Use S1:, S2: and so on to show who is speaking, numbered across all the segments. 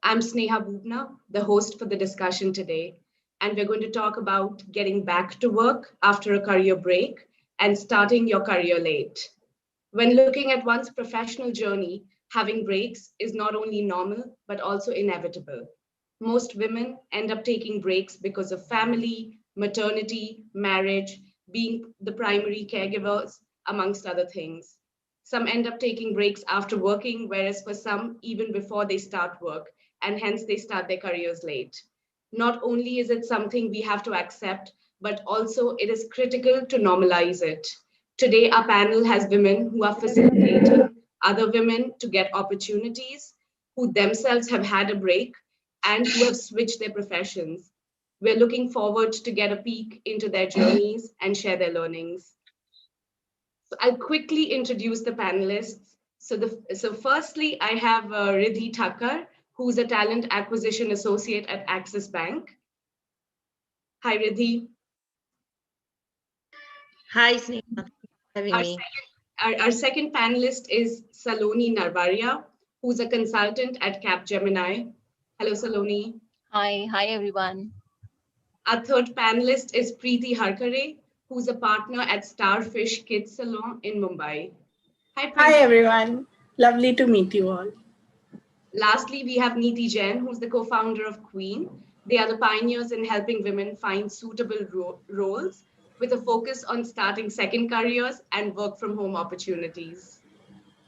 S1: I'm Sneha Boobna, the host for the discussion today, and we're going to talk about getting back to work after a career break and starting your career late. When looking at one's professional journey, having breaks is not only normal but also inevitable. Most women end up taking breaks because of family, maternity, marriage, being the primary caregivers, amongst other things. Some end up taking breaks after working, whereas for some, even before they start work, and hence they start their careers late. Not only is it something we have to accept, but also it is critical to normalize it. Today, our panel has women who are facilitating other women to get opportunities, who themselves have had a break, and who have switched their professions. We're looking forward to get a peek into their journeys and share their learnings. So I'll quickly introduce the panelists. So firstly, I have Riddhi Thakkar, who's a talent acquisition associate at Axis Bank. Hi, Riddhi.
S2: Hi, Sneha. Having
S1: Our
S2: me.
S1: our second panelist is Saloni Narvariya, who's a consultant at Capgemini. Hello, Saloni.
S3: Hi everyone.
S1: Our third panelist is Preeti Harkare, who's a partner at Starfish Kids Salon in Mumbai. Hi,
S4: Hi
S1: Preeti.
S4: everyone, lovely to meet you all.
S1: Lastly, we have Niti Jain, who's the co-founder of Qween. They are the pioneers in helping women find suitable roles with a focus on starting second careers and work from home opportunities.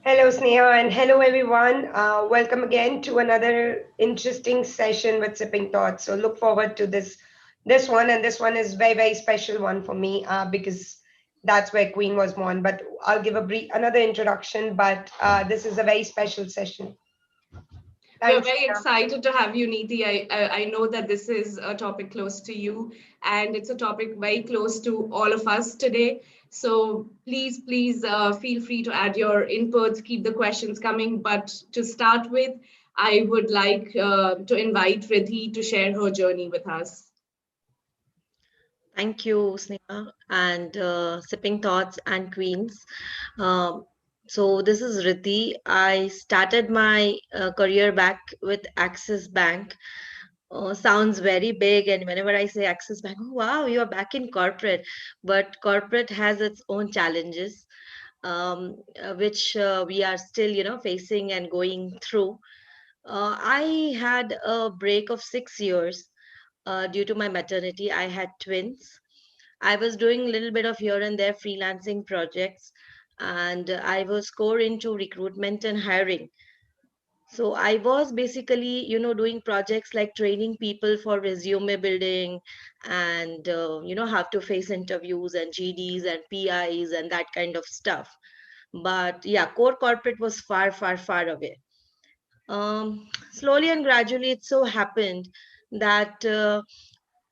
S5: Hello, Sneha, and hello, everyone. Welcome again to another interesting session with Sipping Thoughts. So look forward to this one, and this one is very special one for me because that's where Queen was born. But I'll give a brief another introduction. But this is a very special session.
S1: We're
S5: Thanks,
S1: very
S5: Sneha.
S1: excited to have you, Niti. I know that this is a topic close to you, and it's a topic very close to all of us today. So please feel free to add your inputs, keep the questions coming. But to start with, I would like to invite Riddhi to share her journey with us.
S2: Thank you, Sneha, and Sipping Thoughts and Queens. Um, so this is Riddhi. I started my career back with Axis Bank. Sounds very big, and whenever I say Axis Bank, oh wow, you are back in corporate. But corporate has its own challenges, which we are still, facing and going through. I had a break of 6 years due to my maternity. I had twins. I was doing a little bit of here and there freelancing projects, and I was core into recruitment and hiring. So I was basically, doing projects like training people for resume building and, how to face interviews and GDs and PIs and that kind of stuff. But yeah, core corporate was far away. Slowly and gradually, it so happened that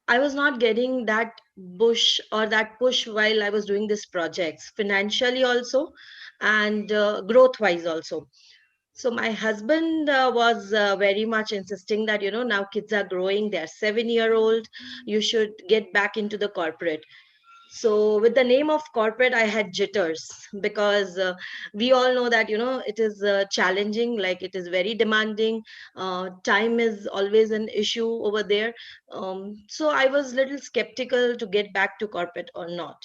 S2: I was not getting that push while I was doing these projects, financially also, and growth wise also. So my husband was very much insisting that, now kids are growing, they're 7-year old, you should get back into the corporate. So with the name of corporate, I had jitters because we all know that, it is challenging, like it is very demanding. Time is always an issue over there. So I was little skeptical to get back to corporate or not.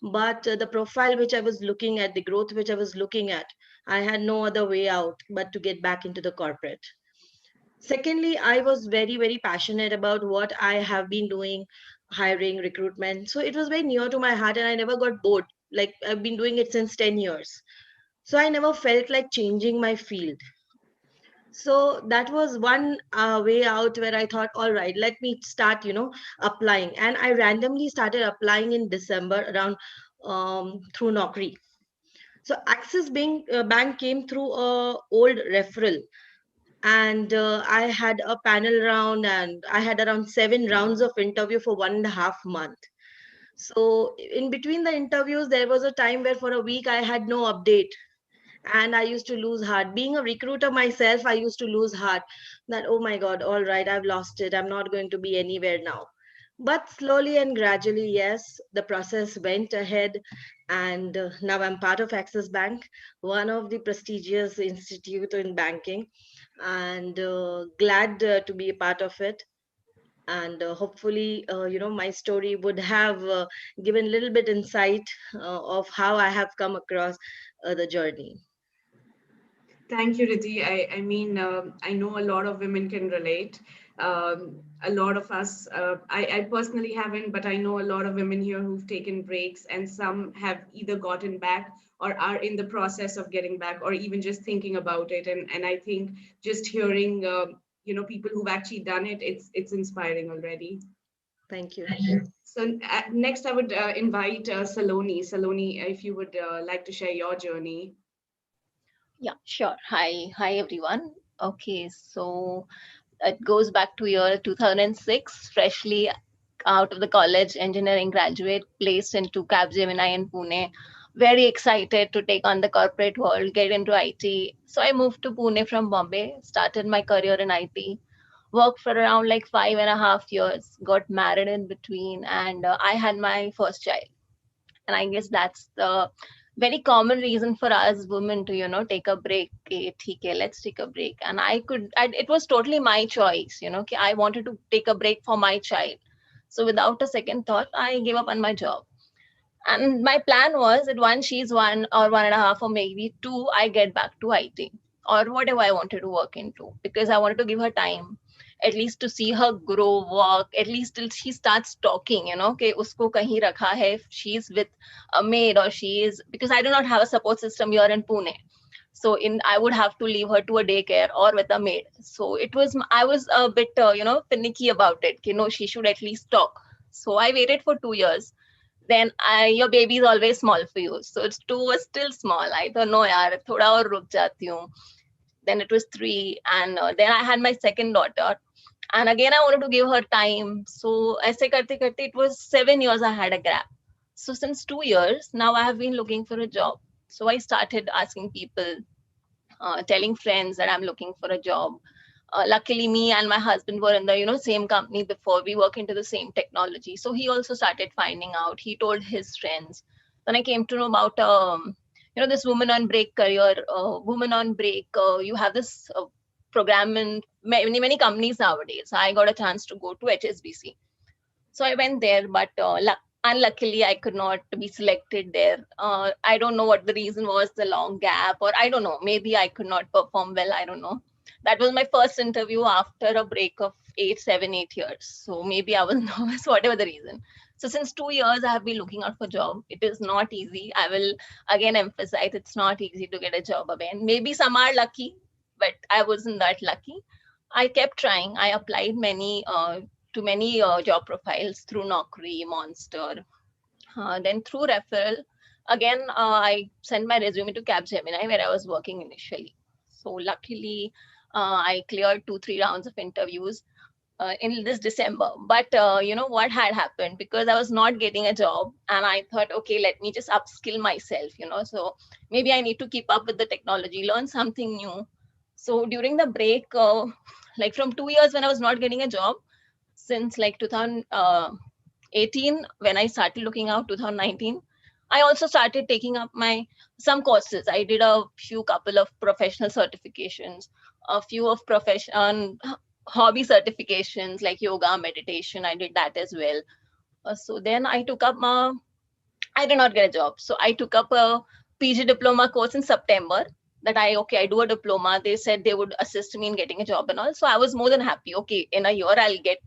S2: But the profile which I was looking at, the growth which I was looking at, I had no other way out but to get back into the corporate. Secondly, I was very passionate about what I have been doing, hiring, recruitment. So it was very near to my heart and I never got bored. Like I've been doing it since 10 years. So I never felt like changing my field. So that was one way out where I thought, all right, let me start, applying. And I randomly started applying in December around through Naukri. So Bank came through a old referral, and I had a panel round, and I had around 7 rounds of interview for 1.5 month. So in between the interviews, there was a time where for a week I had no update, and I used to lose heart. Being a recruiter myself, I used to lose heart that, oh my God, all right, I've lost it. I'm not going to be anywhere now. But slowly and gradually, yes, the process went ahead, and now I'm part of Axis Bank, one of the prestigious institute in banking. and glad to be a part of it. And hopefully, my story would have given a little bit insight of how I have come across the journey.
S1: Thank you, Riddhi. I mean, I know a lot of women can relate. A lot of us, I personally haven't, but I know a lot of women here who've taken breaks, and some have either gotten back or are in the process of getting back, or even just thinking about it. And I think just hearing, people who've actually done it, it's inspiring already.
S2: Thank you.
S1: So next, I would invite Saloni. Saloni, if you would like to share your journey.
S3: Yeah, sure. Hi everyone. Okay, so it goes back to year 2006, freshly out of the college, engineering graduate, placed into Capgemini in Pune. Very excited to take on the corporate world, get into IT. So I moved to Pune from Bombay, started my career in IT, worked for around like 5.5 years, got married in between, and I had my first child. And I guess that's the very common reason for us women to take a break. Okay, theek hai, let's take a break. And it was totally my choice. Okay, I wanted to take a break for my child. So without a second thought, I gave up on my job. And my plan was that once she's 1 or 1.5 or maybe 2, I get back to IT or whatever I wanted to work into, because I wanted to give her time at least to see her grow, work, at least till she starts talking, कि उसको कहीं रखा है, if she's with a maid or she is, because I do not have a support system here in Pune. So I would have to leave her to a daycare or with a maid. So I was a bit, finicky about it. She should at least talk. So I waited for 2 years. Then your baby is always small for you. So it's 2 was still small. I thought, no, yaar, thoda aur ruk jati hu. Then it was 3, and then I had my second daughter. And again, I wanted to give her time. So aise karte karte, it was 7 years I had a gap. So since 2 years, now I have been looking for a job. So I started asking people, telling friends that I'm looking for a job. Luckily, me and my husband were in the same company before. We work into the same technology, so he also started finding out. He told his friends. Then I came to know about this woman on break career. Woman on break. You have this program in many companies nowadays. I got a chance to go to HSBC. So I went there, but unluckily I could not be selected there. I don't know what the reason was, the long gap, or I don't know, maybe I could not perform well, I don't know. That was my first interview after a break of 8 years. So maybe I was nervous, whatever the reason. So since 2 years, I have been looking out for a job. It is not easy. I will again emphasize, it's not easy to get a job again. Maybe some are lucky, but I wasn't that lucky. I kept trying. I applied to many job profiles through Naukri, Monster, then through referral. Again, I sent my resume to Capgemini where I was working initially. So luckily, I cleared 2-3 rounds of interviews in this December. But you know what had happened, because I was not getting a job, and I thought, okay, let me just upskill myself. So maybe I need to keep up with the technology, learn something new. So during the break, like from 2 years when I was not getting a job, since like 2018 when I started looking out, 2019, I also started taking up some courses. I did a few couple of professional certifications, a few of profession hobby certifications like yoga, meditation. I did that as well. So then I took up I did not get a job. So I took up a PG diploma course in September, that I do a diploma. They said they would assist me in getting a job and all. So I was more than happy. Okay, in a year I'll get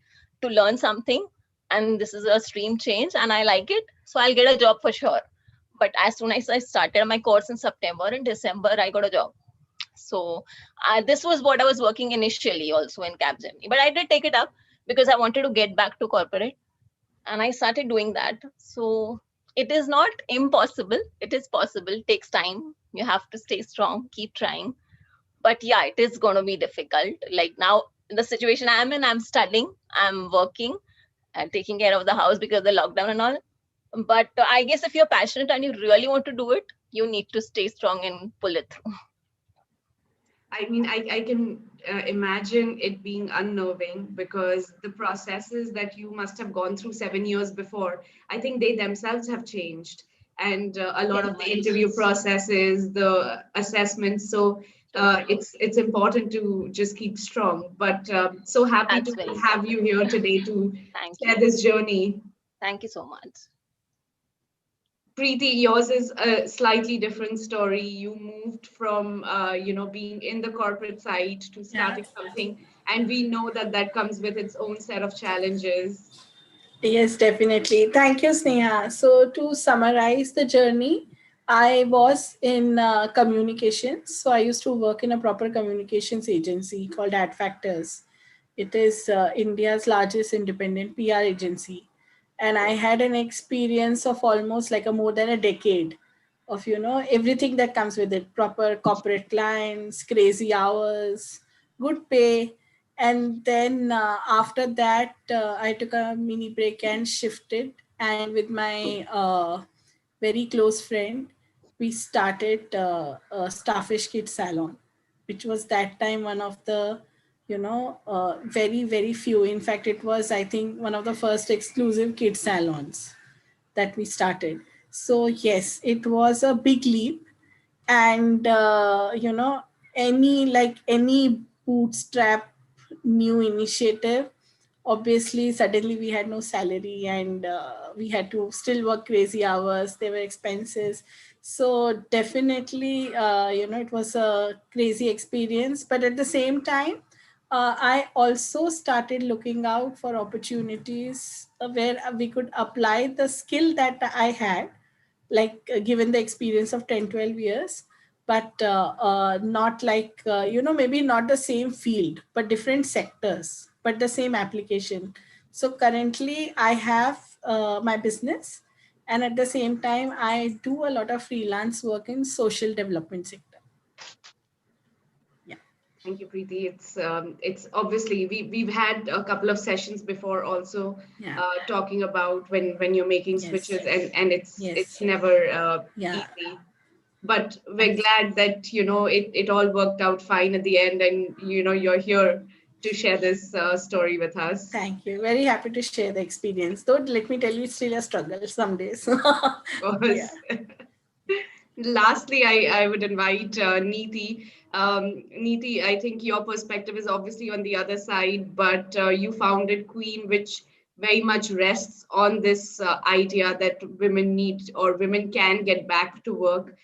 S3: to learn something, and this is a stream change and I like it. So I'll get a job for sure. But as soon as I started my course in September, in December, I got a job. So this was what I was working initially also in Capgemini. But I did take it up because I wanted to get back to corporate, and I started doing that. So it is not impossible. It is possible. It takes time. You have to stay strong, keep trying. But yeah, it is going to be difficult. Like now, the situation I'm in, I'm studying, I'm working, and taking care of the house because of the lockdown and all. But I guess if you're passionate and you really want to do it, you need to stay strong and pull it through.
S1: I mean, I can imagine it being unnerving, because the processes that you must have gone through 7 years before, I think they themselves have changed. And a lot of the interview processes, the assessments. So it's important to just keep strong. But so happy to
S3: That's very
S1: have you
S3: important.
S1: here today to
S3: Thank
S1: share
S3: you.
S1: this journey.
S3: Thank you so much.
S1: Preeti, yours is a slightly different story. You moved from, being in the corporate side to
S4: Yeah.
S1: starting something, and we know that that comes with its own set of challenges.
S4: Yes, definitely. Thank you, Sneha. So, to summarize the journey, I was in communications. So, I used to work in a proper communications agency called Ad Factors. It is India's largest independent PR agency. And I had an experience of almost like a more than a decade of, everything that comes with it: proper corporate clients, crazy hours, good pay. And then after that, I took a mini break and shifted. And with my very close friend, we started Starfish Kid Salon, which was that time one of the very very few. In fact, it was, I think, one of the first exclusive kid salons that we started. So yes, it was a big leap. And any bootstrap new initiative, obviously suddenly we had no salary, and we had to still work crazy hours. There were expenses. So definitely, it was a crazy experience, but at the same time, I also started looking out for opportunities where we could apply the skill that I had, like given the experience of 10, 12 years, but not like maybe not the same field but different sectors, but the same application. So currently I have my business, and at the same time I do a lot of freelance work in social development sector. Yeah.
S1: Thank you, Preeti. It's obviously we've had a couple of sessions before also
S4: Yeah.
S1: talking about when you're making
S4: Yes.
S1: switches, and it's
S4: Yes.
S1: never
S4: Yeah.
S1: easy. But we're glad that it all worked out fine at the end, and you're here to share this story with us.
S4: Thank you. Very happy to share the experience. Though, let me tell you, it's still a struggle some days.
S1: Of
S4: Yeah.
S1: course. Lastly, I would invite Niti. Niti, I think your perspective is obviously on the other side, but you founded Qween, which very much rests on this idea that women need or women can get back to work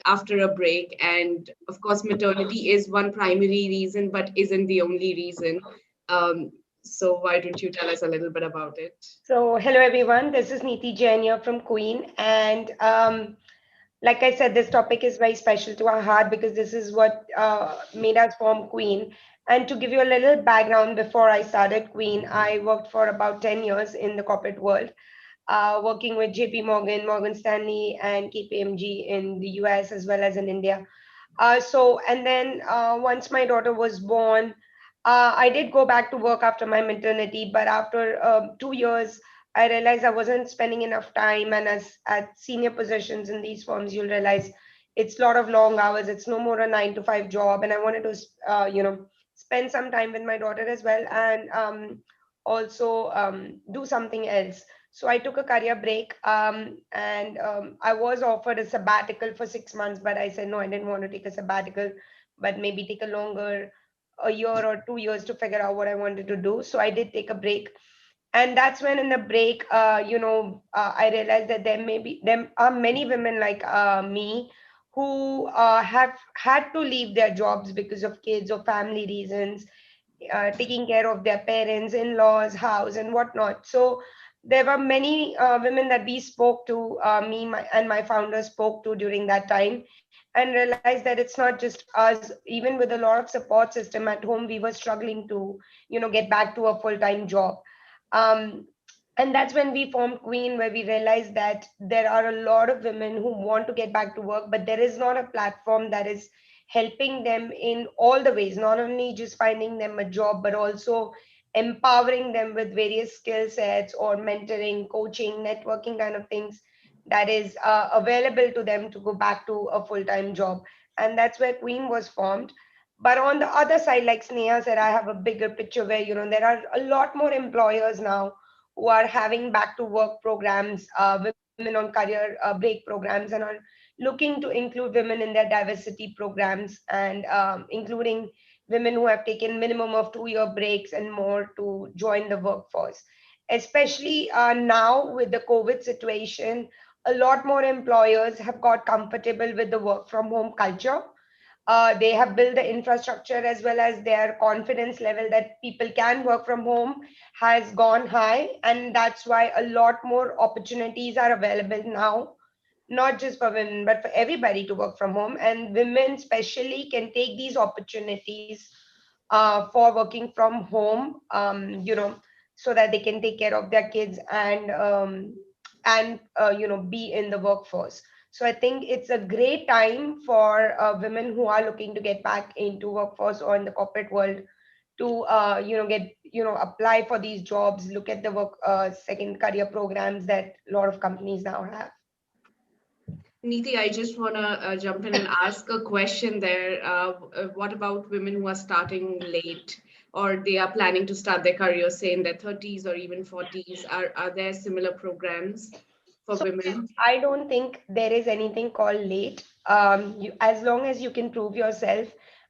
S1: after a break. And of course, maternity is one primary reason, but isn't the only reason. So why don't you tell us a little bit about it?
S5: So, hello everyone. This is Niti Jain here from Qween, and like I said, this topic is very special to our heart because this is what made us form Qween. And to give you a little background, before I started Qween, I worked for about 10 years in the corporate world, working with JP Morgan, Morgan Stanley, and KPMG in the US as well as in India. And then once my daughter was born, I did go back to work after my maternity, but after 2 years, I realized I wasn't spending enough time. And as at senior positions in these firms, you'll realize it's a lot of long hours. It's no more a 9 to 5 job. And I wanted to, spend some time with my daughter as well, and also do something else. So I took a career break, and I was offered a sabbatical for 6 months, but I said no, I didn't want to take a sabbatical, but maybe take a longer, a year or 2 years to figure out what I wanted to do. So I did take a break, and that's when in the break, I realized that there are many women like me who have had to leave their jobs because of kids or family reasons, taking care of their parents, in-laws, house, and whatnot. So there were many women that we spoke to, and my founder spoke to during that time, and realized that it's not just us. Even with a lot of support system at home, we were struggling to, get back to a full-time job. Um, and that's when we formed Qween, where we realized that there are a lot of women who want to get back to work, but there is not a platform that is helping them in all the ways, not only just finding them a job, but also empowering them with various skill sets or mentoring, coaching, networking kind of things that is available to them to go back to a full-time job. And that's where Qween was formed. But on the other side, like Sneha said, I have a bigger picture where, there are a lot more employers now who are having back to work programs, women on career break programs, and are looking to include women in their diversity programs, and including women who have taken minimum of 2-year breaks and more to join the workforce. Especially now with the COVID situation, a lot more employers have got comfortable with the work from home culture. They have built the infrastructure, as well as their confidence level that people can work from home has gone high, and that's why a lot more opportunities are available now, not just for women but for everybody to work from home, and women especially can take these opportunities for working from home, so that they can take care of their kids and be in the workforce. So I think it's a great time for women who are looking to get back into workforce or in the corporate world to get apply for these jobs, look at the work second career programs that a lot of companies now have.
S1: Niti, I just want to jump in and ask a question there. What about women who are starting late, or they are planning to start their career, say in their 30s or even 40s? Are there similar programs for
S5: So
S1: women?
S5: I don't think there is anything called late. As long as you can prove yourself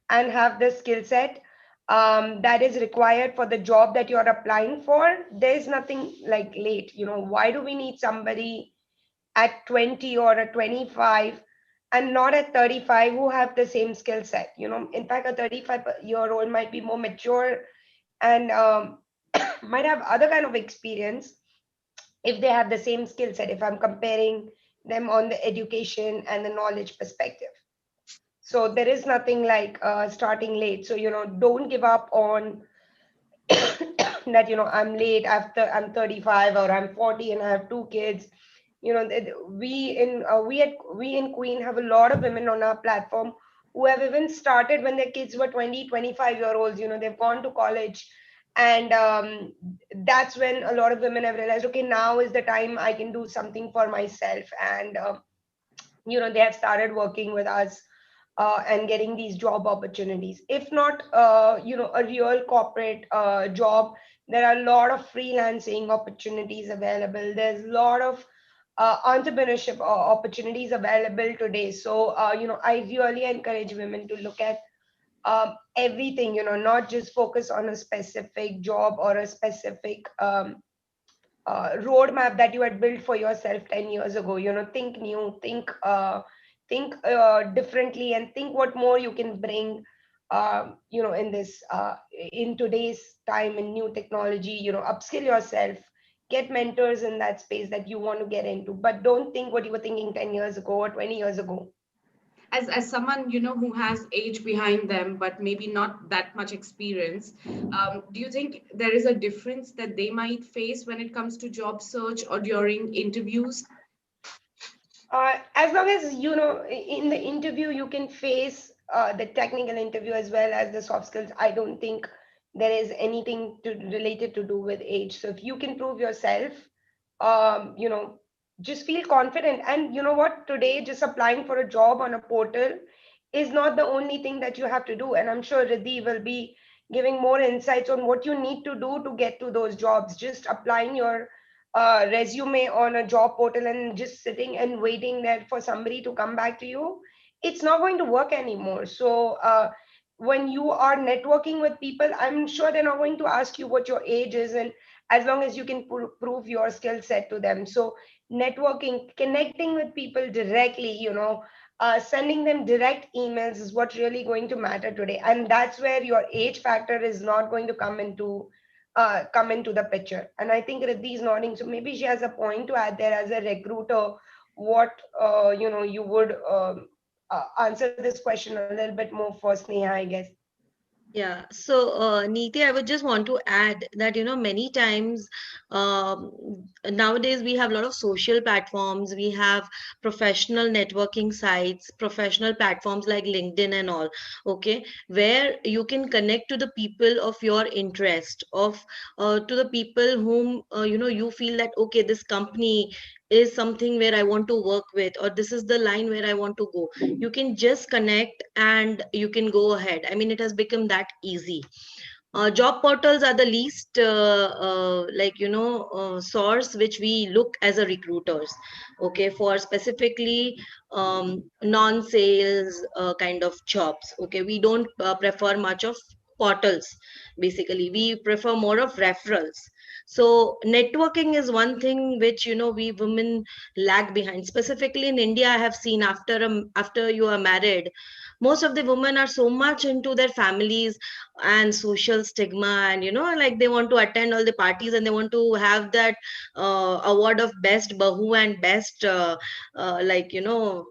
S5: and have the skill set that is required for the job that you're applying for, there's nothing like late. Why do we need somebody at 20 or at 25 and not at 35 who have the same skill set? In fact, a 35-year-old might be more mature and might have other kind of experience if they have the same skill set, if I'm comparing them on the education and the knowledge perspective. So there is nothing like starting late. So don't give up on that. I'm late after I'm 35 or I'm 40 and I have 2 kids. We in Qween have a lot of women on our platform who have even started when their kids were 20, 25 year olds. They've gone to college, and that's when a lot of women have realized, okay, now is the time I can do something for myself, and they have started working with us and getting these job opportunities. If not a real corporate job, there are a lot of freelancing opportunities available. There's a lot of entrepreneurship opportunities available today. So I really encourage women to look at everything, not just focus on a specific job or a specific roadmap that you had built for yourself 10 years ago. Think new, think differently, and think what more you can bring in this in today's time in new technology. Upskill yourself, get mentors in that space that you want to get into, but don't think what you were thinking 10 years ago or 20 years ago.
S1: As someone who has age behind them but maybe not that much experience, do you think there is a difference that they might face when it comes to job search or during interviews?
S5: As long as in the interview you can face the technical interview as well as the soft skills, I don't think there is anything related to do with age. So if you can prove yourself, um, you know just feel confident. And you know what, today just applying for a job on a portal is not the only thing that you have to do, and I'm sure Riddhi will be giving more insights on what you need to do to get to those jobs. Just applying your resume on a job portal and just sitting and waiting there for somebody to come back to you, it's not going to work anymore. So when you are networking with people, I'm sure they're not going to ask you what your age is, and as long as you can prove your skill set to them. So networking, connecting with people directly, sending them direct emails is what really going to matter today, and that's where your age factor is not going to come into the picture. And I think Riddhi is nodding, so maybe she has a point to add there as a recruiter. What you would answer this question a little bit more for Sneha, I guess.
S2: Yeah, so Niti, I would just want to add that, many times nowadays we have a lot of social platforms, we have professional networking sites, professional platforms like LinkedIn and all, okay, where you can connect to the people of your interest, to the people whom, you feel that, okay, this company is something where I want to work with, or this is the line where I want to go. You can just connect and you can go ahead. I mean, it has become that easy. Job portals are the least source which we look as a recruiters, okay, for specifically non-sales kind of jobs. Okay, we don't prefer much of portals. Basically, we prefer more of referrals. So networking is one thing which, we women lag behind. Specifically in India, I have seen after you are married, most of the women are so much into their families and social stigma, and like they want to attend all the parties and they want to have that award of best bahu and best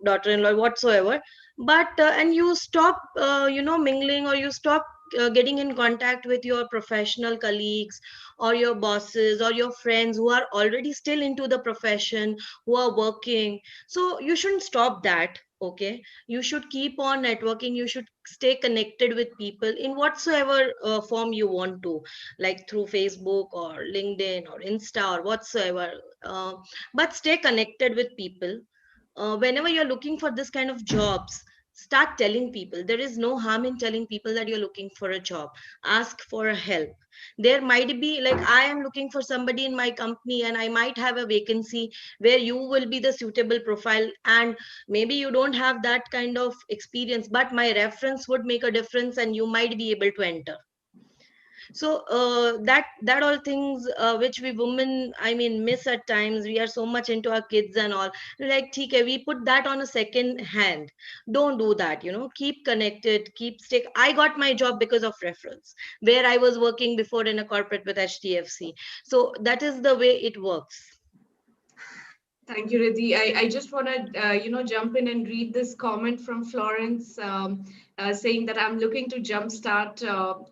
S2: daughter-in-law whatsoever. But and you stop mingling, or you stop getting in contact with your professional colleagues or your bosses or your friends who are already still into the profession, who are working. So you shouldn't stop that. Okay, you should keep on networking. You should stay connected with people in whatsoever form you want to, like through Facebook or LinkedIn or Insta or whatsoever. But stay connected with people. Whenever you're looking for this kind of jobs, start telling people. There is no harm in telling people that you're looking for a job. Ask for a help. There might be, like, I am looking for somebody in my company and I might have a vacancy where you will be the suitable profile, and maybe you don't have that kind of experience, but my reference would make a difference and you might be able to enter. So that all things which we women, I mean, miss at times. We are so much into our kids and all, like, okay, we put that on a second hand. Don't do that. Keep connected, keep stick. I got my job because of reference, where I was working before in a corporate with HDFC. So that is the way it works.
S1: Thank you, Riddhi. I just want to, jump in and read this comment from Florence, saying that I'm looking to jumpstart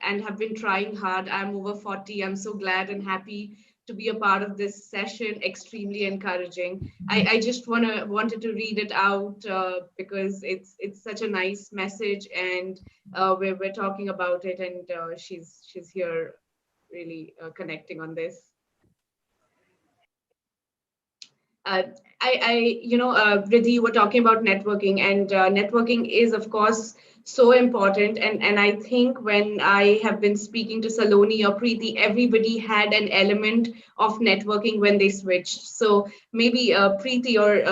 S1: and have been trying hard. I'm over 40. I'm so glad and happy to be a part of this session. Extremely encouraging. I just wanted to read it out because it's such a nice message, and we're talking about it, and she's here really connecting on this. Uh, Riddhi, you were talking about networking, and networking is, of course, so important. And I think when I have been speaking to Saloni or Preeti, everybody had an element of networking when they switched. So maybe Preeti, or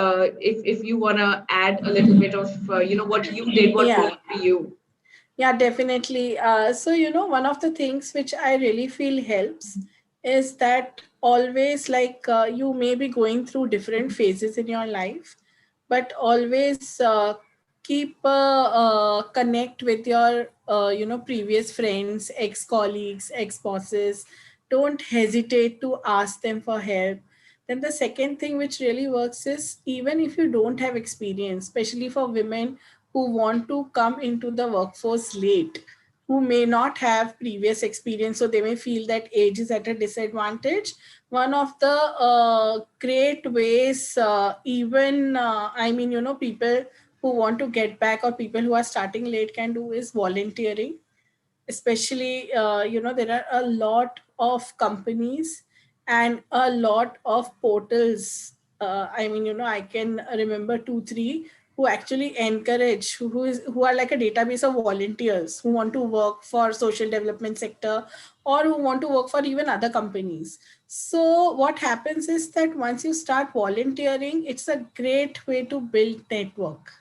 S1: if you want to add a little bit of, what you did, what
S4: Yeah.
S1: worked for you.
S4: Yeah, definitely. So, one of the things which I really feel helps is that always, like, you may be going through different phases in your life, but always keep connect with your, previous friends, ex-colleagues, ex-bosses. Don't hesitate to ask them for help. Then the second thing which really works is, even if you don't have experience, especially for women who want to come into the workforce late, who may not have previous experience, so they may feel that age is at a disadvantage. One of the great ways, people who want to get back, or people who are starting late, can do is volunteering. Especially, there are a lot of companies and a lot of portals. I can remember 2 3 who actually encourage, who are like a database of volunteers who want to work for social development sector, or who want to work for even other companies. So what happens is that once you start volunteering, it's a great way to build network.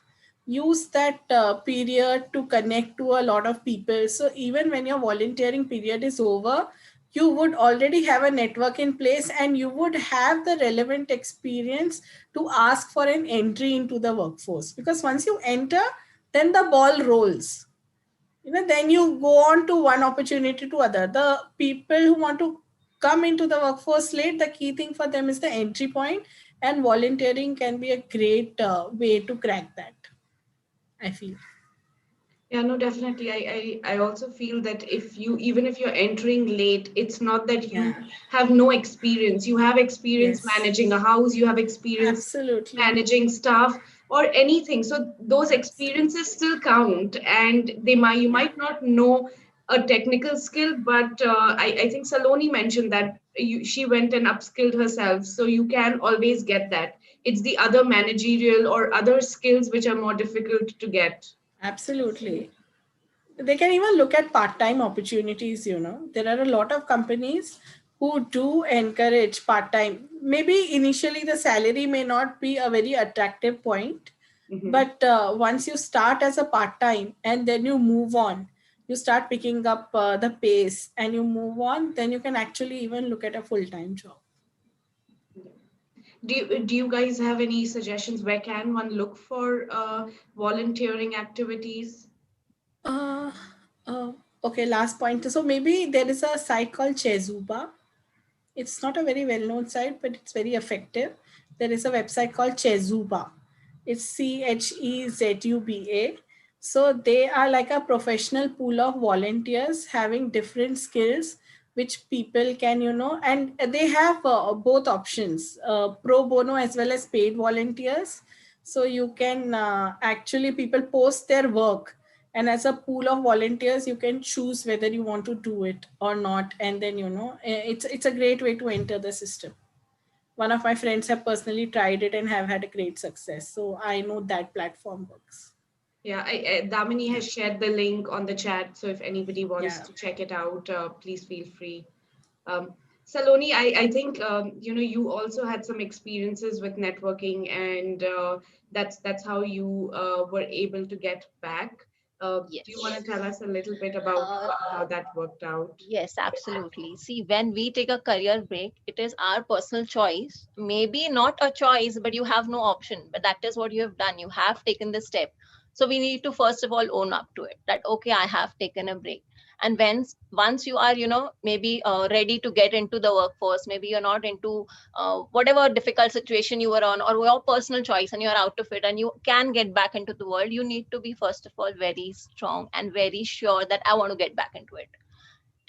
S4: Use that period to connect to a lot of people. So even when your volunteering period is over, you would already have a network in place, and you would have the relevant experience to ask for an entry into the workforce. Because once you enter, then the ball rolls. Then you go on to one opportunity to other. The people who want to come into the workforce late, the key thing for them is the entry point, and volunteering can be a great way to crack that, I feel.
S1: Yeah, no, definitely. I also feel that even if you're entering late, it's not that you
S4: Yeah.
S1: have no experience. You have experience
S4: Yes.
S1: managing a house, you have experience
S4: Absolutely.
S1: managing staff or anything. So those experiences still count, and you
S4: Yeah.
S1: might not know a technical skill, but I think Saloni mentioned that she went and upskilled herself. So you can always get that. It's the other managerial or other skills which are more difficult to get.
S4: Absolutely. They can even look at part-time opportunities. There are a lot of companies who do encourage part-time. Maybe initially the salary may not be a very attractive point, but once you start as a part-time and then you move on, you start picking up the pace and you move on, then you can actually even look at a full-time job.
S1: Do you guys have any suggestions? Where can one look for volunteering activities?
S4: Uh, okay, last point. So maybe there is a site called Chezuba. It's not a very well-known site, but it's very effective. There is a website called Chezuba. It's Chezuba. So they are like a professional pool of volunteers having different skills, which people can, and they have both options, pro bono as well as paid volunteers. So you can actually, people post their work, and as a pool of volunteers you can choose whether you want to do it or not, and then it's a great way to enter the system. One of my friends have personally tried it and have had a great success, so I know that platform works.
S1: Yeah, Damini has shared the link on the chat, so if anybody wants
S4: Yeah.
S1: to check it out, please feel free. Um, Saloni, I think you also had some experiences with networking, and that's how you were able to get back. Do you want to
S3: Yes.
S1: tell us a little bit about
S3: Uh,
S1: how that worked out?
S3: Yes, absolutely. See, when we take a career break, it is our personal choice. Maybe not a choice, but you have no option. But that is what you have done. You have taken the step. So we need to first of all own up to it that, okay, I have taken a break. And once you are, maybe ready to get into the workforce, maybe you're not into whatever difficult situation you were on or your personal choice and you're out of it and you can get back into the world, you need to be, first of all, very strong and very sure that I want to get back into it.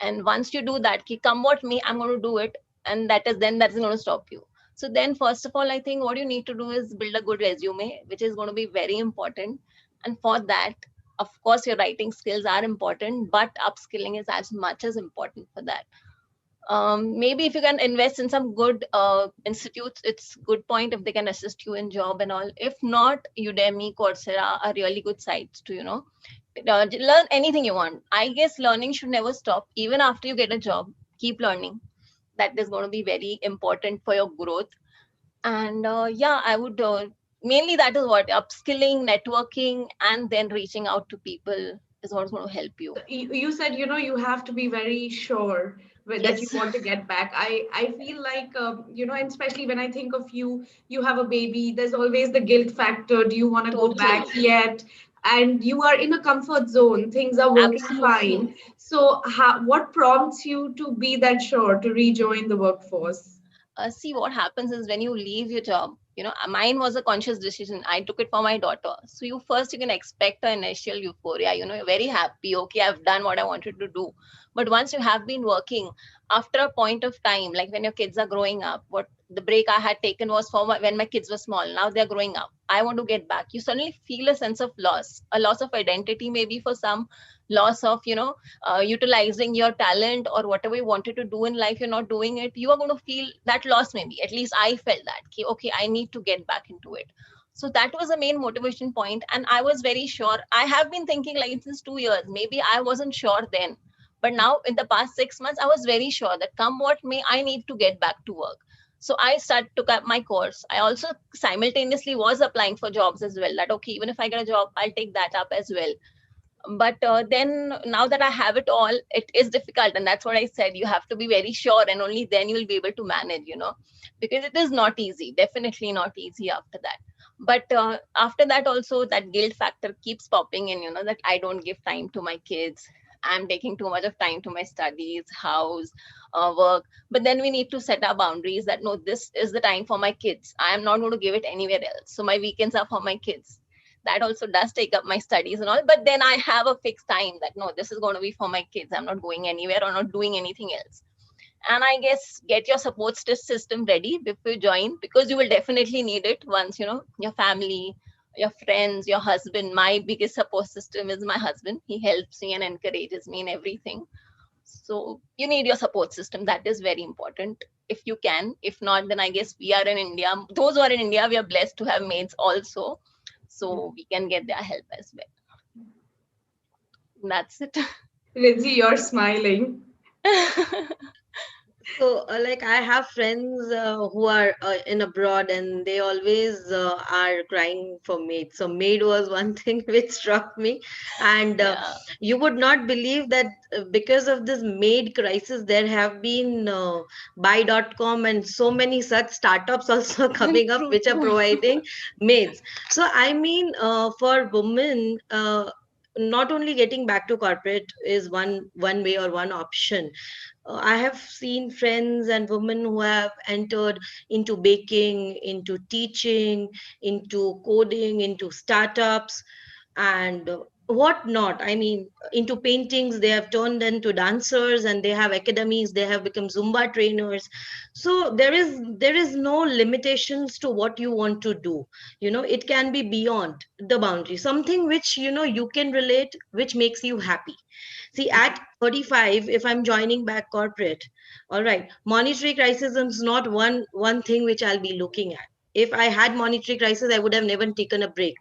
S3: And once you do that, ki come what may, I'm going to do it, and that's going to stop you. So then first of all, I think what you need to do is build a good resume, which is going to be very important. And for that, of course, your writing skills are important, but upskilling is as much as important for that. Maybe if you can invest in some good institutes, it's good point if they can assist you in job and all. If not, Udemy, Coursera are really good sites to learn anything you want. I guess learning should never stop. Even after you get a job, keep learning. That is going to be very important for your growth. And yeah, I would mainly, that is what upskilling, networking, and then reaching out to people is what's going to help you.
S1: You said you have to be very sure that you
S3: Yes,
S1: want to get back. I feel like and especially when I think of you have a baby, there's always the guilt factor. Do you want to go back
S3: totally.
S1: yet? And you are in a comfort zone, things are working
S3: Absolutely.
S1: fine. So what prompts you to be that sure to rejoin the workforce?
S3: See, what happens is when you leave your job, mine was a conscious decision. I took it for my daughter. So you can expect an initial euphoria, you're very happy, okay, I've done what I wanted to do. But once you have been working, after a point of time, like when your kids are growing up, what the break I had taken was when my kids were small. Now they're growing up, I want to get back. You suddenly feel a sense of loss, a loss of identity, maybe for some, loss of utilizing your talent or whatever you wanted to do in life, you're not doing it. You are going to feel that loss. Maybe at least I felt that, okay, I need to get back into it. So that was the main motivation point, and I was very sure. I have been thinking like since 2 years. Maybe I wasn't sure then, but now in the past 6 months I was very sure that come what may, I need to get back to work. So I took up my course. I also simultaneously was applying for jobs as well, that okay, even if I get a job, I'll take that up as well. But then now that I have it all, it is difficult. And that's what I said, you have to be very sure, and only then you'll be able to manage, because it is not easy, definitely not easy after that. But after that also, that guilt factor keeps popping in, that I don't give time to my kids, I'm taking too much of time to my studies, house, work. But then we need to set our boundaries that no, this is the time for my kids, I am not going to give it anywhere else. So my weekends are for my kids. That also does take up my studies and all, but then I have a fixed time that no, this is going to be for my kids, I'm not going anywhere or not doing anything else. And I guess get your support system ready before you join, because you will definitely need it once, your family, your friends, your husband. My biggest support system is my husband. He helps me and encourages me in everything. So you need your support system, that is very important if you can. If not, then I guess we are in India, those who are in India, we are blessed to have maids also, so we can get their help as well. That's it.
S1: Riddhi, you're smiling.
S2: So, like, I have friends who are in abroad, and they always are crying for maid. So, maid was one thing which struck me. And
S3: Yeah,
S2: you would not believe that because of this maid crisis, there have been buy.com and so many such startups also coming up
S3: true,
S2: which are
S3: true.
S2: providing maids. So, I mean, for women, not only getting back to corporate is one way or one option. I have seen friends and women who have entered into baking, into teaching, into coding, into startups, and what not. I mean, into paintings, they have turned into dancers, and they have academies, they have become Zumba trainers. So there is no limitations to what you want to do. It can be beyond the boundary, something which you can relate, which makes you happy. See, at 35, if I'm joining back corporate, all right, monetary crisis is not one thing which I'll be looking at. If I had monetary crisis, I would have never taken a break.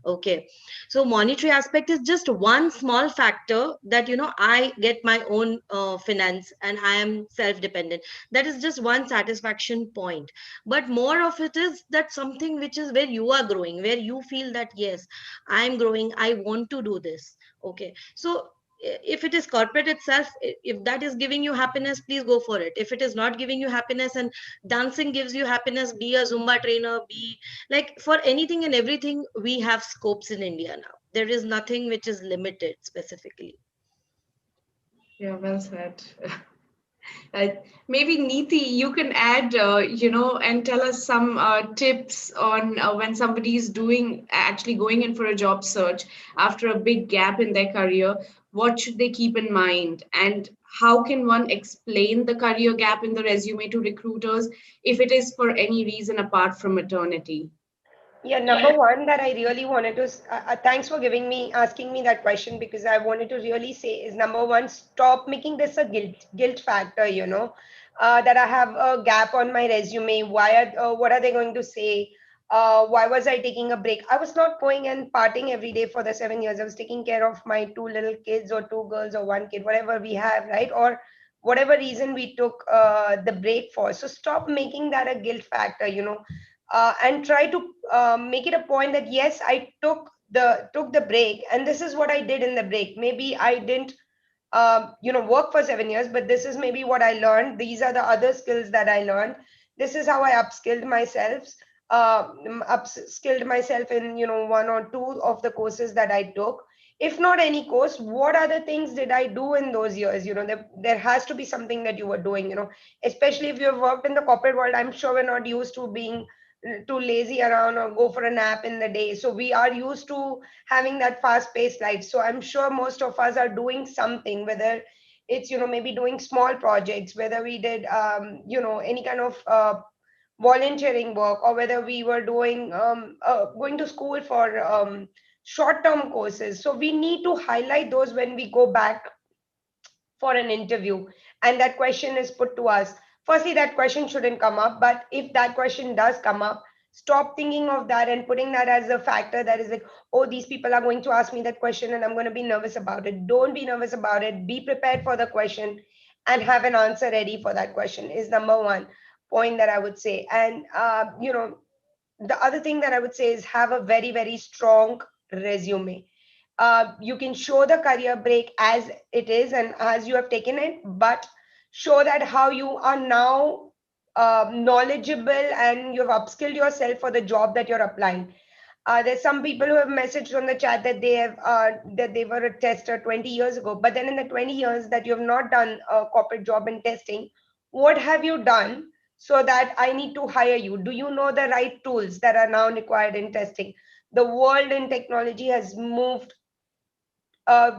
S2: Okay. So monetary aspect is just one small factor, that I get my own finance and I am self dependent. That is just one satisfaction point. But more of it is that something which is where you are growing, where you feel that yes, I am growing, I want to do this. Okay. So if it is corporate itself, if that is giving you happiness, please go for it. If it is not giving you happiness and dancing gives you happiness, be a Zumba trainer, be like, for anything and everything we have scopes in India now. There is nothing which is limited specifically.
S1: Yeah, well said. Uh, Maybe Niti, you can add, and tell us some tips on when somebody is actually going in for a job search after a big gap in their career, what should they keep in mind? And how can one explain the career gap in the resume to recruiters if it is for any reason apart from maternity?
S5: Yeah, number one that I really wanted to, thanks for asking me that question, because I wanted to really say is, number one, stop making this a guilt factor, that I have a gap on my resume. What are they going to say? Why was I taking a break? I was not going and partying every day for the 7 years. I was taking care of my two little kids, or two girls, or one kid, whatever we have, right? Or whatever reason we took the break for. So stop making that a guilt factor, and try to make it a point that yes, I took the break, and this is what I did in the break. Maybe I didn't work for 7 years, but this is maybe what I learned. These are the other skills that I learned. This is how I upskilled myself in one or two of the courses that I took. If not any course, what other things did I do in those years? There has to be something that you were doing, especially if you have worked in the corporate world. I'm sure we're not used to being too lazy around or go for a nap in the day. So we are used to having that fast paced life. So I'm sure most of us are doing something, whether it's maybe doing small projects, whether we did any kind of volunteering work, or whether we were doing going to school for short term courses. So we need to highlight those when we go back for an interview and that question is put to us. Firstly, that question shouldn't come up, but if that question does come up, stop thinking of that and putting that as a factor that is like, oh, these people are going to ask me that question and I'm going to be nervous about it. Don't be nervous about it. Be prepared for the question and have an answer ready for that question, is number one point that I would say. And the other thing that I would say is, have a very, very strong resume. You can show the career break as it is and as you have taken it, but show that how you are now knowledgeable and you have upskilled yourself for the job that you're applying. There's some people who have messaged on the chat that they were a tester 20 years ago, but then in the 20 years that you have not done a corporate job in testing, what have you done so that I need to hire you? Do you know the right tools that are now required in testing? The world in technology has moved, I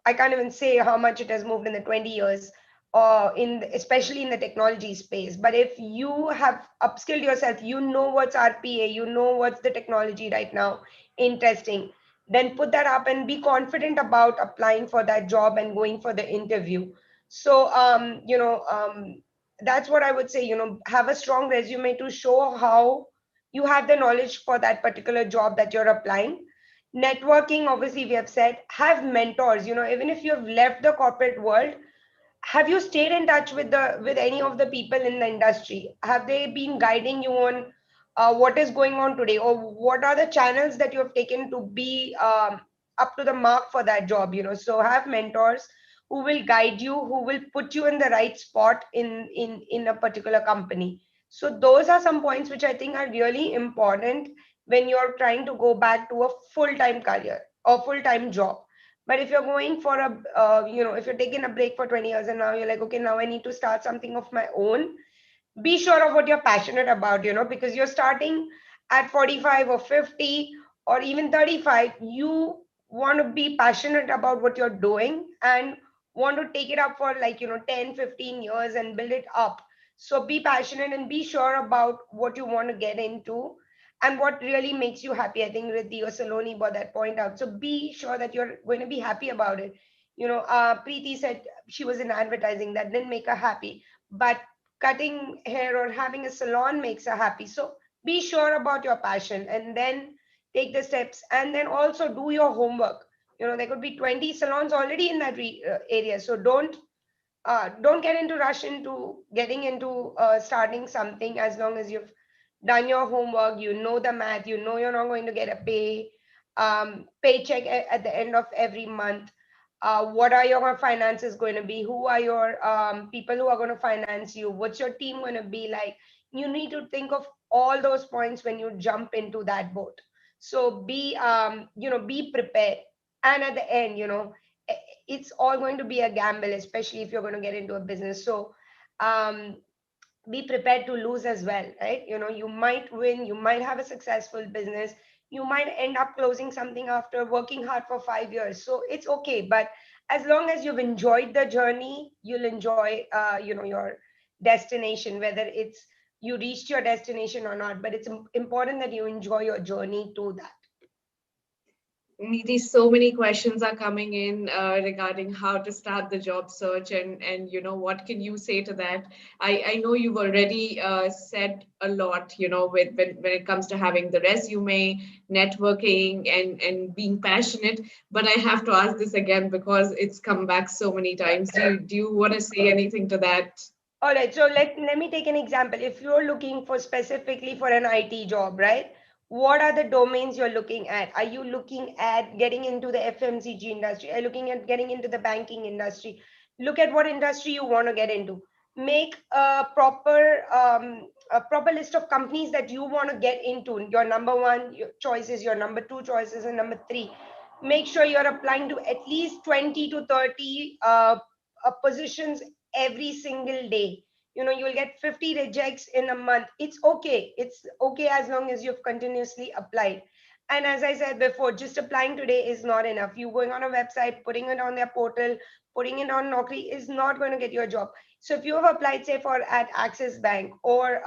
S5: can't even say how much it has moved in the 20 years, especially in the technology space. But if you have upskilled yourself, you know what's RPA, you know what's the technology right now in testing, then put that up and be confident about applying for that job and going for the interview. So, that's what I would say, have a strong resume to show how you have the knowledge for that particular job that you're applying. Networking, obviously, we have said, have mentors. Even if you have left the corporate world, have you stayed in touch with any of the people in the industry? Have they been guiding you on what is going on today, or what are the channels that you have taken to be up to the mark for that job? So have mentors who will guide you, who will put you in the right spot in a particular company. So those are some points which I think are really important when you're trying to go back to a full-time career or full-time job. But if you're going for if you're taking a break for 20 years and now you're like, okay, now I need to start something of my own, be sure of what you're passionate about, because you're starting at 45 or 50 or even 35. You want to be passionate about what you're doing and want to take it up for, like, 10, 15 years and build it up. So be passionate and be sure about what you want to get into and what really makes you happy. I think Riddhi or Saloni brought that point out. So be sure that you're going to be happy about it. Preeti said she was in advertising, that didn't make her happy, but cutting hair or having a salon makes her happy. So be sure about your passion and then take the steps, and then also do your homework. There could be 20 salons already in that area. So don't get into rush into getting into starting something. As long as you've done your homework, you know the math, you're not going to get a paycheck at the end of every month. What are your finances going to be? Who are your people who are going to finance you? What's your team going to be like? You need to think of all those points when you jump into that boat. So be prepared. And at the end, it's all going to be a gamble, especially if you're going to get into a business. So um, be prepared to lose as well, right? You might win, you might have a successful business, you might end up closing something after working hard for 5 years. So it's okay. But as long as you've enjoyed the journey, you'll enjoy your destination, whether it's you reached your destination or not. But it's important that you enjoy your journey to that.
S1: Niti, so many questions are coming in regarding how to start the job search, and what can you say to that? I know you've already said a lot, when it comes to having the resume, networking, and being passionate. But I have to ask this again because it's come back so many times. Do you want to say anything to that?
S5: All right, so let me take an example. If you're looking for specifically for an IT job, right? What are the domains you're looking at? Are you looking at getting into the FMCG industry? Are you looking at getting into the banking industry? Look at what industry you want to get into. Make a proper list of companies that you want to get into. Your number one choices, your number two choices, and number three. Make sure you're applying to at least 20 to 30 positions every single day. You will get 50 rejects in a month. It's okay as long as you've continuously applied. And as I said before, just applying today is not enough. You going on a website, putting it on their portal, putting it on Naukri is not going to get you a job. So if you have applied, say, for at Axis Bank or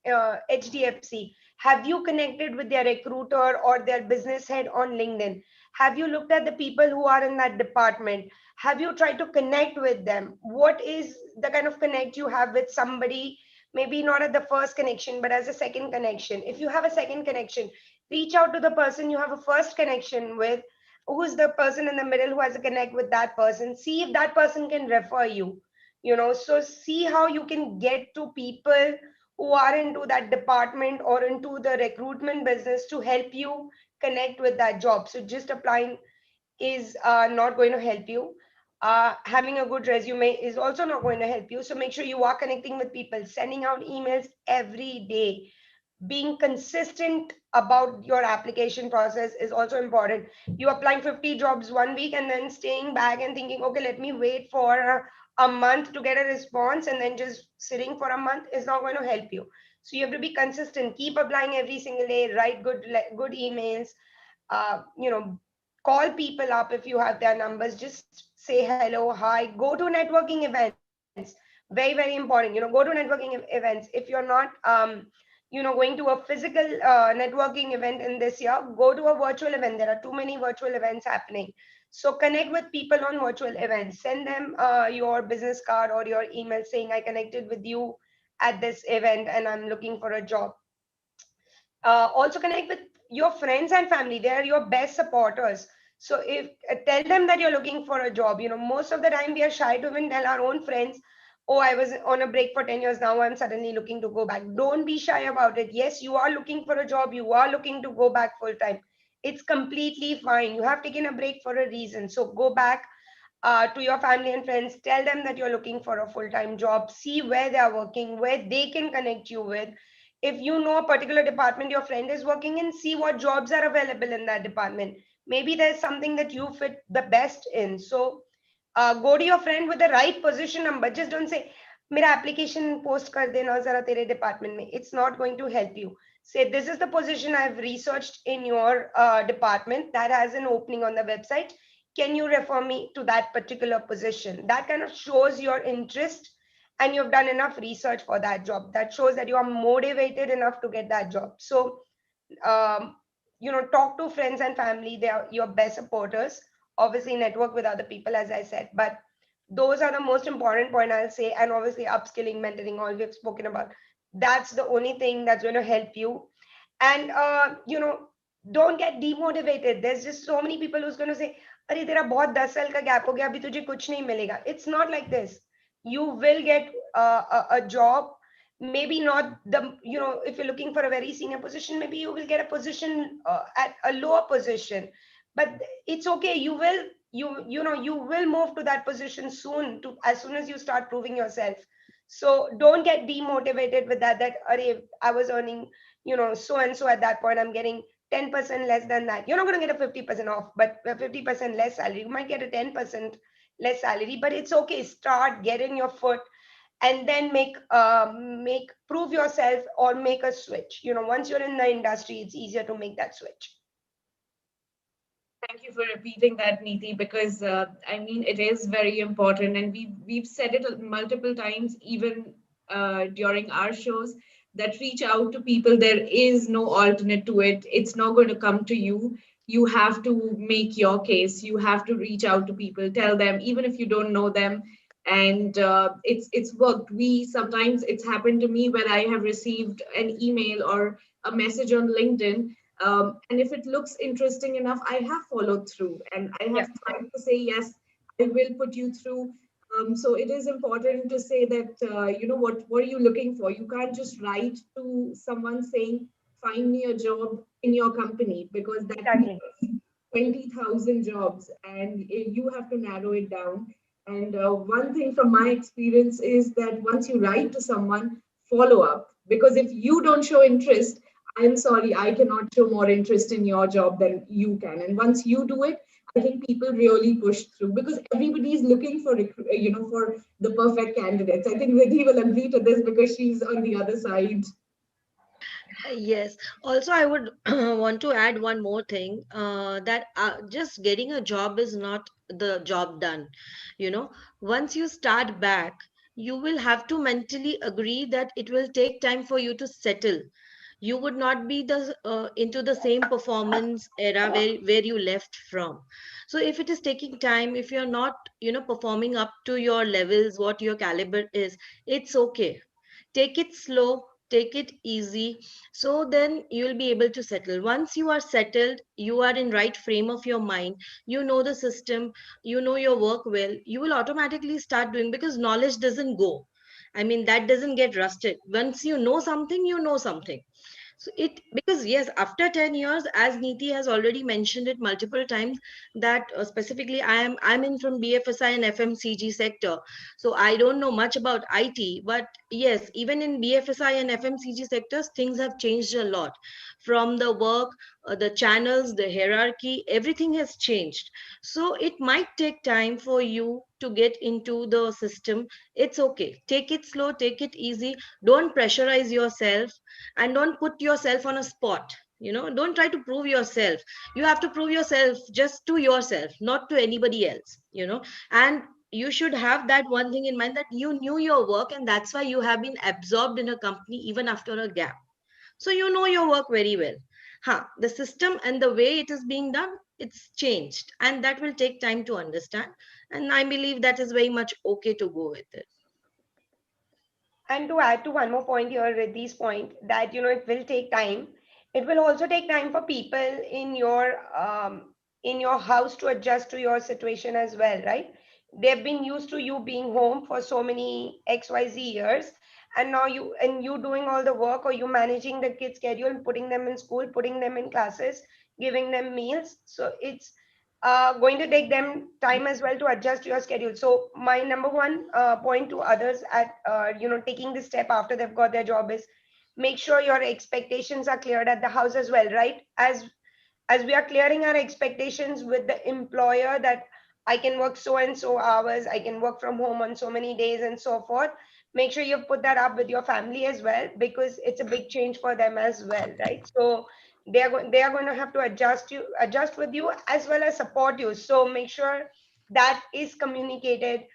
S5: HDFC, have you connected with their recruiter or their business head on LinkedIn? Have you looked at the people who are in that department? Have you tried to connect with them? What is the kind of connect you have with somebody? Maybe not at the first connection, but as a second connection. If you have a second connection, reach out to the person you have a first connection with. Who's the person in the middle who has a connect with that person? See if that person can refer you. So see how you can get to people who are into that department or into the recruitment business to help you connect with that job. So just applying is not going to help you. Having a good resume is also not going to help you. So make sure you are connecting with people, sending out emails every day, being consistent about your application process is also important. You applying 50 jobs one week and then staying back and thinking, okay, let me wait for a month to get a response, and then just sitting for a month is not going to help you. So you have to be consistent, keep applying every single day, write good emails, uh, you know call people up if you have their numbers, just say hello, hi, go to networking events. Very, very important. Go to networking events. If you're not going to a physical networking event in this year, go to a virtual event. There are too many virtual events happening. So connect with people on virtual events. Send them your business card or your email saying, I connected with you at this event and I'm looking for a job. Also connect with your friends and family, they are your best supporters. So if tell them that you're looking for a job. Most of the time we are shy to even tell our own friends, oh, I was on a break for 10 years, now I'm suddenly looking to go back. Don't be shy about it. Yes, you are looking for a job, you are looking to go back full time. It's completely fine. You have taken a break for a reason. So go back to your family and friends, tell them that you're looking for a full-time job, see where they are working, where they can connect you with. If you know a particular department your friend is working in, see what jobs are available in that department. Maybe there's something that you fit the best in. So go to your friend with the right position number. Just don't say, मेरा application post कर देना जरा तेरे department में. It's not going to help you. Say, this is the position I've researched in your department that has an opening on the website. Can you refer me to that particular position? That kind of shows your interest and you've done enough research for that job. That shows that you are motivated enough to get that job. So um, talk to friends and family. They are your best supporters. Obviously network with other people, as I said, but those are the most important point, I'll say. And obviously upskilling, mentoring, all we've spoken about, that's the only thing that's going to help you. And don't get demotivated. There's just so many people who's going to say, अरे तेरा बहुत 10 साल का gap हो गया, अभी तुझे कुछ नहीं मिलेगा. It's not like this. You will get a job. Maybe not the, if you're looking for a very senior position, maybe you will get a position at a lower position, but it's okay. You will move to that position soon, to as soon as you start proving yourself. So don't get demotivated with that I was earning so and so at that point, I'm getting 10% less than that. You're not going to get a 50% off, but a 50% less salary. You might get a 10% less salary, but it's okay. Start getting your foot and then make prove yourself or make a switch. Once you're in the industry, it's easier to make that switch.
S1: Thank you for repeating that, Niti, because I mean, it is very important, and we've said it multiple times, even during our shows, that reach out to people. There is no alternate to it. It's not going to come to you. You have to make your case. You have to reach out to people, tell them, even if you don't know them. And it's worked. We sometimes it's happened to me where I have received an email or a message on LinkedIn, and if it looks interesting enough, I have followed through and I have tried to say, yes, I will put you through. So it is important to say that, what are you looking for? You can't just write to someone saying, find me a job in your company, because that
S5: Exactly.
S1: means 20,000 jobs and you have to narrow it down. And one thing from my experience is that once you write to someone, follow up, because if you don't show interest, I'm sorry, I cannot show more interest in your job than you can. And once you do it, I think people really push through, because everybody is looking for, for the perfect candidates. I think Riddhi will agree to this because she's on the other side.
S2: Yes. Also, I would want to add one more thing, that just getting a job is not the job done. Once you start back, you will have to mentally agree that it will take time for you to settle. You would not be the into the same performance era where you left from. So if it is taking time, if you're not performing up to your levels, what your caliber is, it's okay. Take it slow, take it easy, so then you'll be able to settle. Once you are settled, you are in right frame of your mind, you know the system, you know your work well, you will automatically start doing, because knowledge doesn't go. I mean, that doesn't get rusted. Once you know something, you know something. So it, because yes, after 10 years, as Niti has already mentioned it multiple times, that specifically I'm in from BFSI and FMCG sector. So I don't know much about IT, but yes, even in BFSI and FMCG sectors, things have changed a lot. From the work, the channels, the hierarchy, everything has changed. So it might take time for you to get into the system. It's okay. Take it slow, take it easy. Don't pressurize yourself and don't put yourself on a spot. Don't try to prove yourself. You have to prove yourself just to yourself, not to anybody else. And you should have that one thing in mind, that you knew your work, and that's why you have been absorbed in a company even after a gap. So you know your work very well. The system and the way it is being done, it's changed, and that will take time to understand, and I believe that is very much okay to go with it.
S5: And to add to one more point here, Riddhi's point, that it will take time. It will also take time for people in your house to adjust to your situation as well, right? They've been used to you being home for so many XYZ years, and now you doing all the work, or you managing the kids schedule and putting them in school, putting them in classes, giving them meals. So it's going to take them time as well to adjust your schedule. So my number one point to others at taking this step after they've got their job is, make sure your expectations are cleared at the house as well, right? As we are clearing our expectations with the employer, that I can work so and so hours, I can work from home on so many days and so forth, make sure you put that up with your family as well, because it's a big change for them as well, right? So they are going to have to adjust with you as well as support you. So make sure that is communicated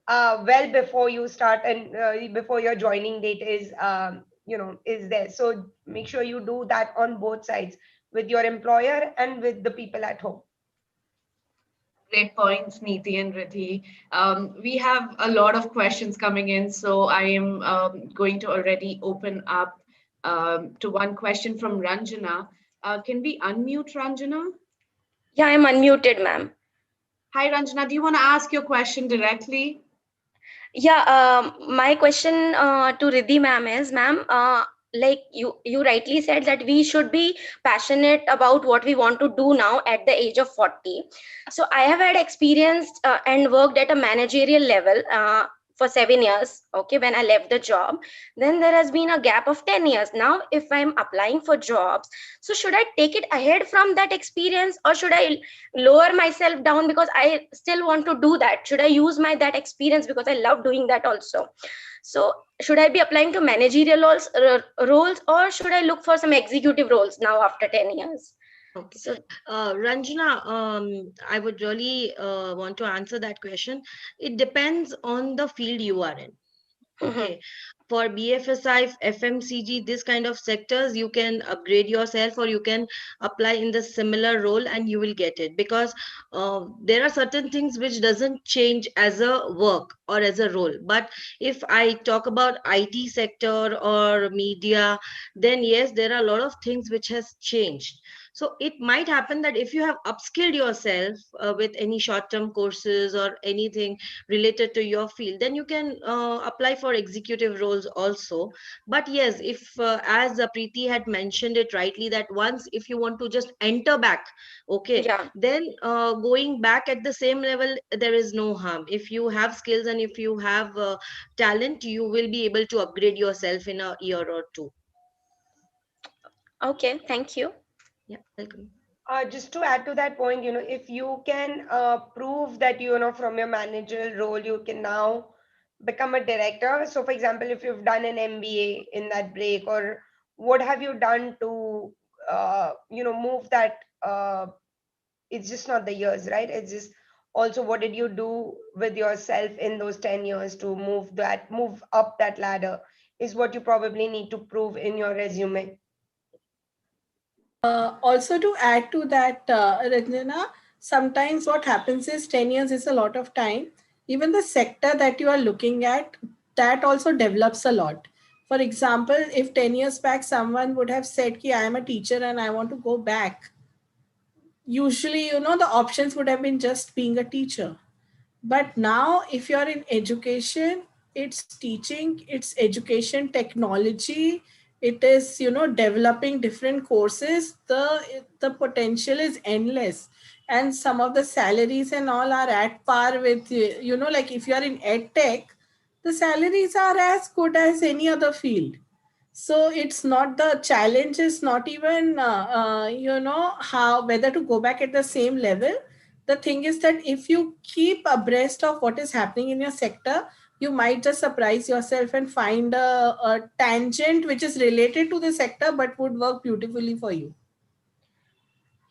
S5: well before you start, and before your joining date is there. So make sure you do that on both sides, with your employer and with the people at home.
S1: Great points, Niti and Riddhi. We have a lot of questions coming in, so I am going to already open up to one question from Ranjana. Can we unmute Ranjana?
S6: Yeah, I'm unmuted, ma'am.
S1: Hi, Ranjana. Do you want to ask your question directly?
S6: Yeah, my question to Riddhi ma'am is, ma'am, like you rightly said that we should be passionate about what we want to do now at the age of 40. So I have had experience and worked at a managerial level for 7 years. Okay, when I left the job, then there has been a gap of 10 years. Now, if I'm applying for jobs, so should I take it ahead from that experience, or should I lower myself down because I still want to do that? Should I use my that experience because I love doing that also? So should I be applying to managerial roles, or should I look for some executive roles now after 10 years?
S2: Okay.
S6: So
S2: Ranjana, I would really want to answer that question. It depends on the field you are in. Okay. For BFSI, FMCG, this kind of sectors, you can upgrade yourself, or you can apply in the similar role and you will get it, because there are certain things which doesn't change as a work or as a role. But if I talk about IT sector or media, then yes, there are a lot of things which has changed. So it might happen that if you have upskilled yourself with any short-term courses or anything related to your field, then you can apply for executive roles also. But yes, if as Preeti had mentioned it rightly, that once if you want to just enter back, okay,
S6: yeah,
S2: then going back at the same level, there is no harm. If you have skills and if you have talent, you will be able to upgrade yourself in a year or two.
S6: okay, thank you.
S2: Yeah, welcome.
S5: Just to add to that point, if you can prove that, from your managerial role, you can now become a director. So, for example, if you've done an MBA in that break, or what have you done to, move that? It's just not the years, right? It's just also what did you do with yourself in those 10 years to move up that ladder, is what you probably need to prove in your resume.
S4: Also, to add to that, Ranjana, sometimes what happens is 10 years is a lot of time. Even the sector that you are looking at, that also develops a lot. For example, if 10 years back someone would have said, I am a teacher and I want to go back, usually, the options would have been just being a teacher. But now, if you're in education, it's teaching, it's education technology, it is, developing different courses. The potential is endless. And some of the salaries and all are at par with, like if you're in ed tech, the salaries are as good as any other field. So it's not, the challenge is not even how, whether to go back at the same level. The thing is that if you keep abreast of what is happening in your sector, you might just surprise yourself and find a tangent which is related to the sector but would work beautifully for you.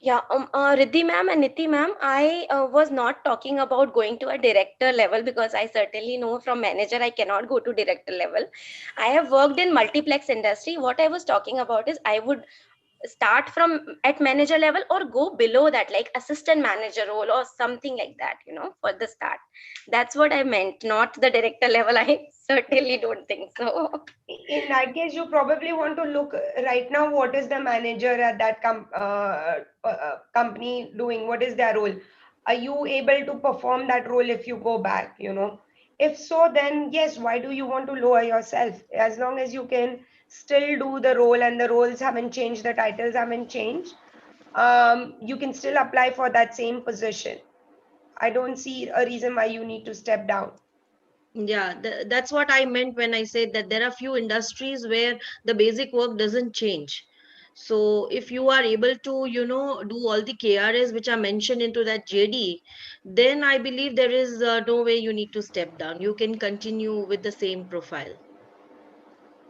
S6: Yeah, Riddhi ma'am and Niti ma'am, I was not talking about going to a director level, because I certainly know from manager I cannot go to director level. I have worked in multiplex industry. What I was talking about is I would start from at manager level or go below that, like assistant manager role or something like that, for the start. That's what I meant, not the director level. I certainly don't think so.
S5: in that case, you probably want to look right now, what is the manager at that company doing? What is their role? Are you able to perform that role if you go back, you know? If so, then yes, why do you want to lower yourself? As long as you can still do the role and the roles haven't changed, the titles haven't changed, you can still apply for that same position. I don't see a reason why you need to step down.
S2: Yeah, that's what I meant when I said that there are few industries where the basic work doesn't change. So if you are able to, do all the KRS which are mentioned into that JD, then I believe there is no way you need to step down. You can continue with the same profile.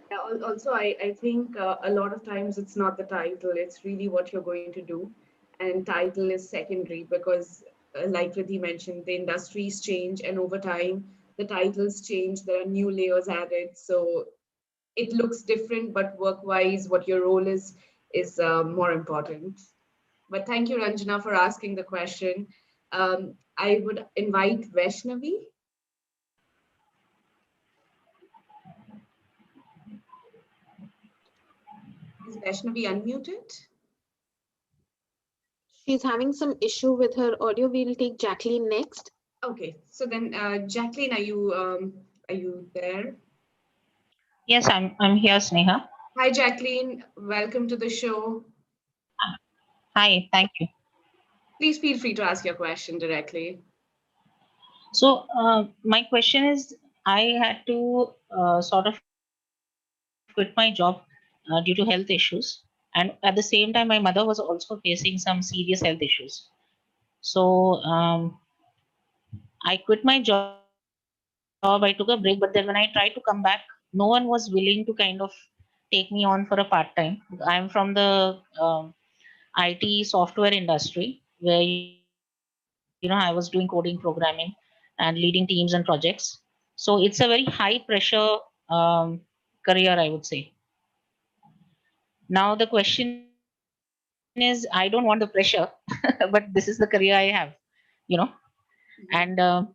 S1: Yeah, also, I think a lot of times it's not the title, it's really what you're going to do. And title is secondary because, like Riddhi mentioned, the industries change and over time the titles change, there are new layers added. So it looks different, but work wise, what your role is more important. But thank you, Ranjana, for asking the question. I would invite Vaishnavi. Is Vaishnavi unmuted?
S7: She's having some issue with her audio. We'll take Jacqueline next.
S1: Okay, so then Jacqueline, are you there?
S8: Yes, I'm here, Sneha.
S1: Hi, Jacqueline. Welcome to the show.
S8: Hi, thank you.
S1: Please feel free to ask your question directly.
S8: So my question is, I had to sort of quit my job due to health issues, and at the same time, my mother was also facing some serious health issues. So I quit my job. I took a break, but then when I tried to come back, no one was willing to kind of take me on for a part time. I'm from the IT software industry where I was doing coding, programming, and leading teams and projects. So it's a very high pressure career, I would say. Now the question is, I don't want the pressure, but this is the career I have, you know. And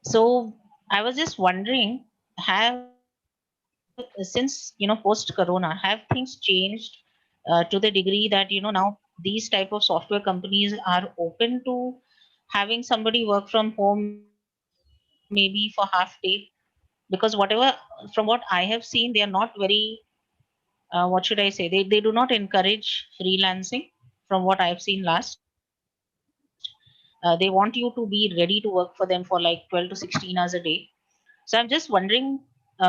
S8: so I was just wondering, have since post Corona, have things changed to the degree that now these type of software companies are open to having somebody work from home maybe for half day? Because whatever from what I have seen, they are not very what should I say? They do not encourage freelancing from what I've seen last. They want you to be ready to work for them for like 12 to 16 hours a day. So I'm just wondering,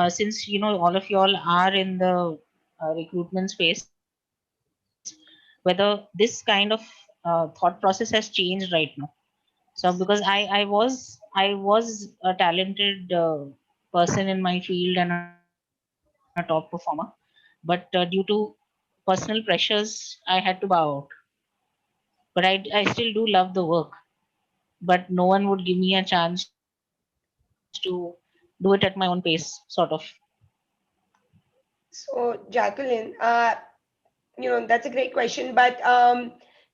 S8: since all of y'all are in the recruitment space, whether this kind of thought process has changed right now. So because I was a talented person in my field and a top performer, but due to personal pressures, I had to bow out. But I still do love the work, but no one would give me a chance to do it at my own pace, sort of.
S5: So, Jacqueline, that's a great question, but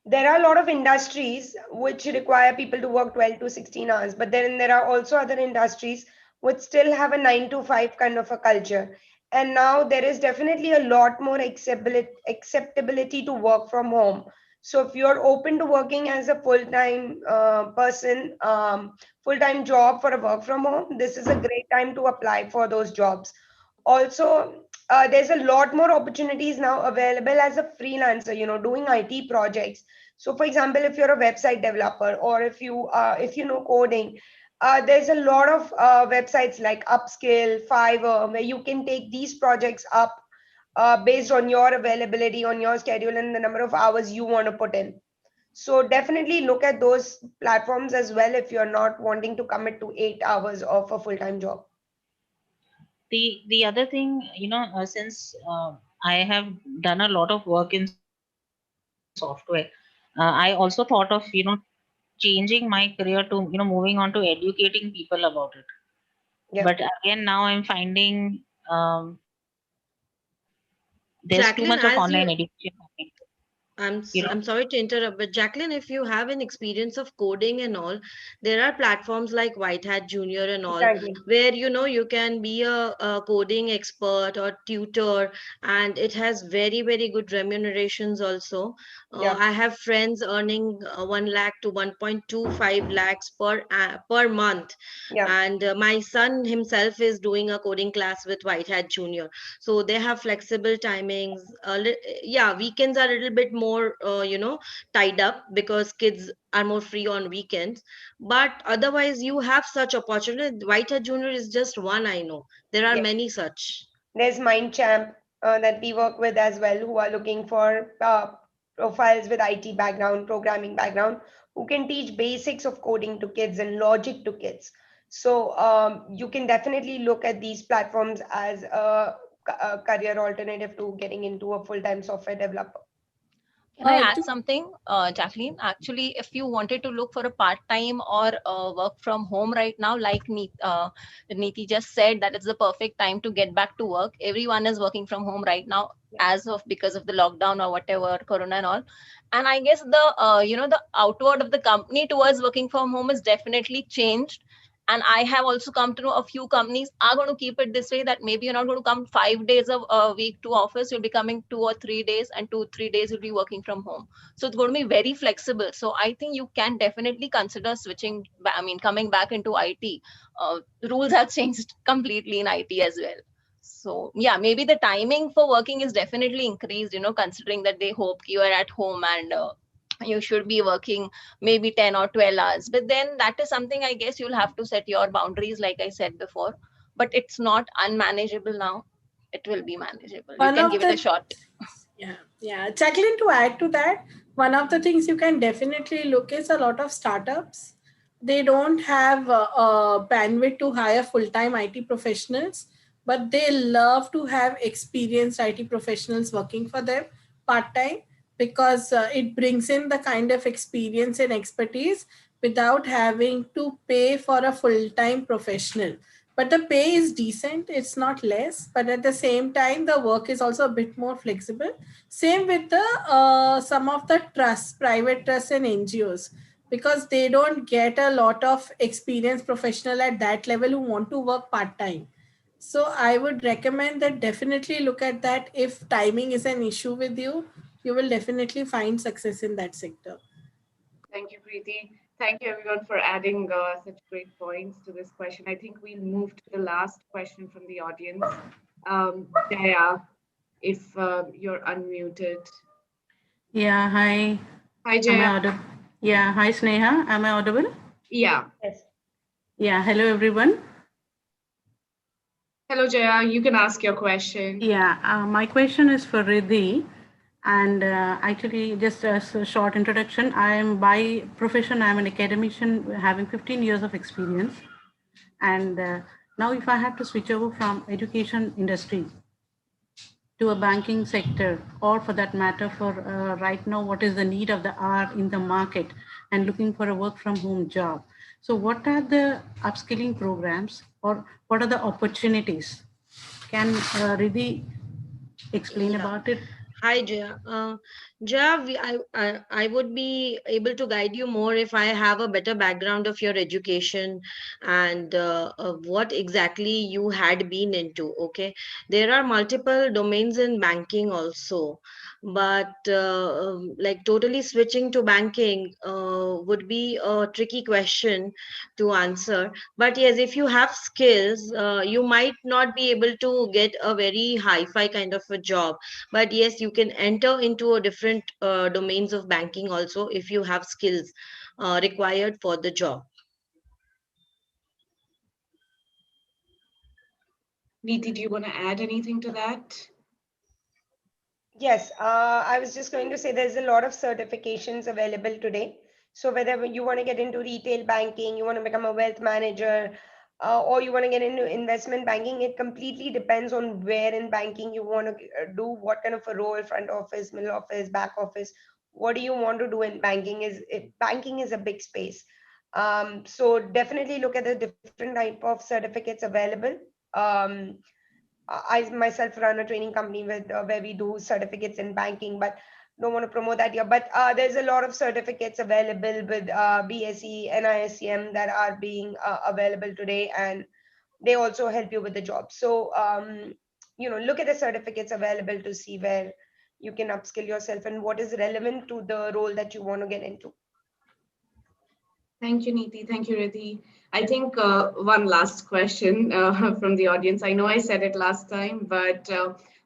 S5: there are a lot of industries which require people to work 12 to 16 hours, but then there are also other industries which still have a 9 to 5 kind of a culture. And now there is definitely a lot more acceptability to work from home. So if you're open to working as a full-time person, full-time job for a work from home, this is a great time to apply for those jobs. Also, there's a lot more opportunities now available as a freelancer, doing IT projects. So for example, if you're a website developer or if you know coding, there's a lot of websites like Upskill, Fiverr, where you can take these projects up based on your availability, on your schedule, and the number of hours you want to put in. So definitely look at those platforms as well if you're not wanting to commit to 8 hours of a full-time job.
S8: The other thing, since I have done a lot of work in software, I also thought of changing my career to moving on to educating people about it. But
S5: Yeah.
S8: again, now I'm finding there's too much of online
S2: Jacqueline,
S8: education happening. You know,
S2: I'm sorry to interrupt, but Jacqueline, if you have an experience of coding and all, there are platforms like White Hat Junior and all,
S5: Exactly.
S2: where you can be a coding expert or tutor, and it has very good remunerations also.
S5: Yeah.
S2: I have friends earning 1 lakh to 1.25 lakhs per month,
S5: Yeah.
S2: and my son himself is doing a coding class with White Hat Junior. So they have flexible timings. Yeah, weekends are a little bit more tied up because kids are more free on weekends, but otherwise you have such opportunity. White Hat Junior is just one, I know there are
S5: Yeah.
S2: many such.
S5: There's Mind Champ that we work with as well, who are looking for profiles with IT background, programming background, who can teach basics of coding to kids and logic to kids. So you can definitely look at these platforms as a career alternative to getting into a full-time software developer.
S3: Can I add
S4: To,
S3: something, Jacqueline? Actually, if you wanted to look for a part-time or work from home right now, like Niti just said, that it's the perfect time to get back to work. Everyone is working from home right now,
S5: Yeah.
S3: as of because of the lockdown or whatever, Corona and all. And I guess the the outward of the company towards working from home is definitely changed. And I have also come to know a few companies are going to keep it this way, that maybe you're not going to come 5 days a week to office, you'll be coming 2 or 3 days, and 2 3 days you'll be working from home. So it's going to be very flexible. So I think you can definitely consider switching coming back into IT. The rules have changed completely in IT as well. So yeah, maybe the timing for working is definitely increased, considering that they hope you are at home, and you should be working maybe 10 or 12 hours. But then that is something, I guess, you'll have to set your boundaries, like I said before. But it's not unmanageable now. It will be manageable. You
S4: one
S3: can
S4: of
S3: give it a
S4: the
S3: shot.
S4: Yeah, Jacqueline, to add to that, one of the things you can definitely look is a lot of startups. They don't have bandwidth to hire full-time IT professionals, but they love to have experienced IT professionals working for them part-time, because it brings in the kind of experience and expertise without having to pay for a full-time professional. But the pay is decent, it's not less, but at the same time the work is also a bit more flexible. Same with the some of the trusts, private trusts and NGOs, because they don't get a lot of experienced professional at that level who want to work part-time. So I would recommend that definitely look at that. If timing is an issue with you, you will definitely find success in that sector.
S1: Thank you, Preeti. Thank you, everyone, for adding such great points to this question. I think we'll move to the last question from the audience. Jaya, if you're unmuted.
S9: Yeah, hi.
S1: Hi,
S9: Am I
S1: Jaya.
S9: audible? Yeah, hi Sneha. Am I audible?
S1: Yeah.
S5: Yes.
S9: Yeah, hello everyone.
S1: Hello, Jaya. You can ask your question.
S9: Yeah, my question is for Riddhi. And actually, just as a short introduction, I am by profession, I'm an academician having 15 years of experience. And now if I have to switch over from education industry to a banking sector, or for that matter, for right now, what is the need of the hour in the market and looking for a work from home job. So what are the upskilling programs or what are the opportunities? Can Riddhi explain
S2: Yeah.
S9: about it?
S2: Hi, Jaya. Jaya, I would be able to guide you more if I have a better background of your education and what exactly you had been into. Okay. There are multiple domains in banking also, but like totally switching to banking would be a tricky question to answer. But yes, if you have skills, you might not be able to get a very hi-fi kind of a job, but yes, you can enter into a different domains of banking also if you have skills required for the job.
S1: Niti, do you want to add anything to that?
S5: Yes, I was just going to say there's a lot of certifications available today. So whether you want to get into retail banking, you want to become a wealth manager, or you want to get into investment banking, it completely depends on where in banking you want to do, what kind of a role, front office, middle office, back office. What do you want to do in banking? Banking is a big space. So definitely look at the different type of certificates available. I myself run a training company with where we do certificates in banking, but don't want to promote that here, but there's a lot of certificates available with BSE, NISCM that are being available today, and they also help you with the job. So, look at the certificates available to see where you can upskill yourself and what is relevant to the role that you want to get into.
S1: Thank you, Niti. Thank you, Riddhi. I think one last question from the audience. I know I said it last time, but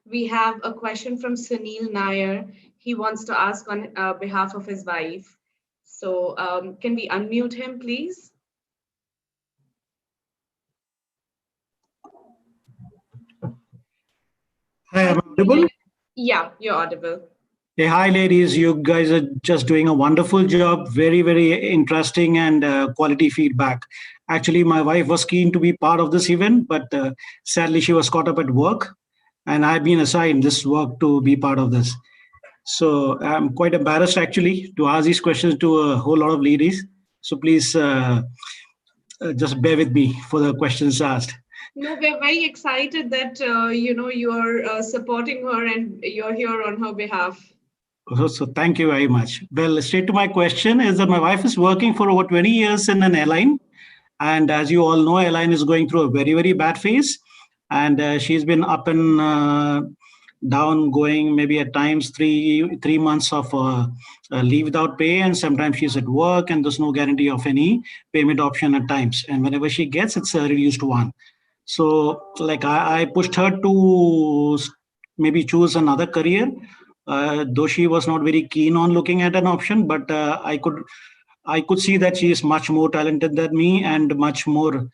S1: we have a question from Sunil Nair. He wants to ask on behalf of his wife. So can we unmute him, please?
S10: Hi, am I audible?
S1: Yeah, you're audible.
S10: Hey, hi, ladies. You guys are just doing a wonderful job. Very, very interesting and quality feedback. Actually, my wife was keen to be part of this event, but sadly, she was caught up at work, and I've been assigned this work to be part of this. So I'm quite embarrassed actually to ask these questions to a whole lot of ladies. So please just bear with me for the questions asked.
S1: No, we're very excited that you're supporting her and you're here on her behalf.
S10: So thank you very much. Well, straight to my question is that my wife is working for over 20 years in an airline. And as you all know, airline is going through a very, very bad phase. And she's been up and down, going maybe at times three months of leave without pay. And sometimes she's at work and there's no guarantee of any payment option at times. And whenever she gets, it's reduced to one. So like I pushed her to maybe choose another career. Though she was not very keen on looking at an option, but I could see that she is much more talented than me and much more,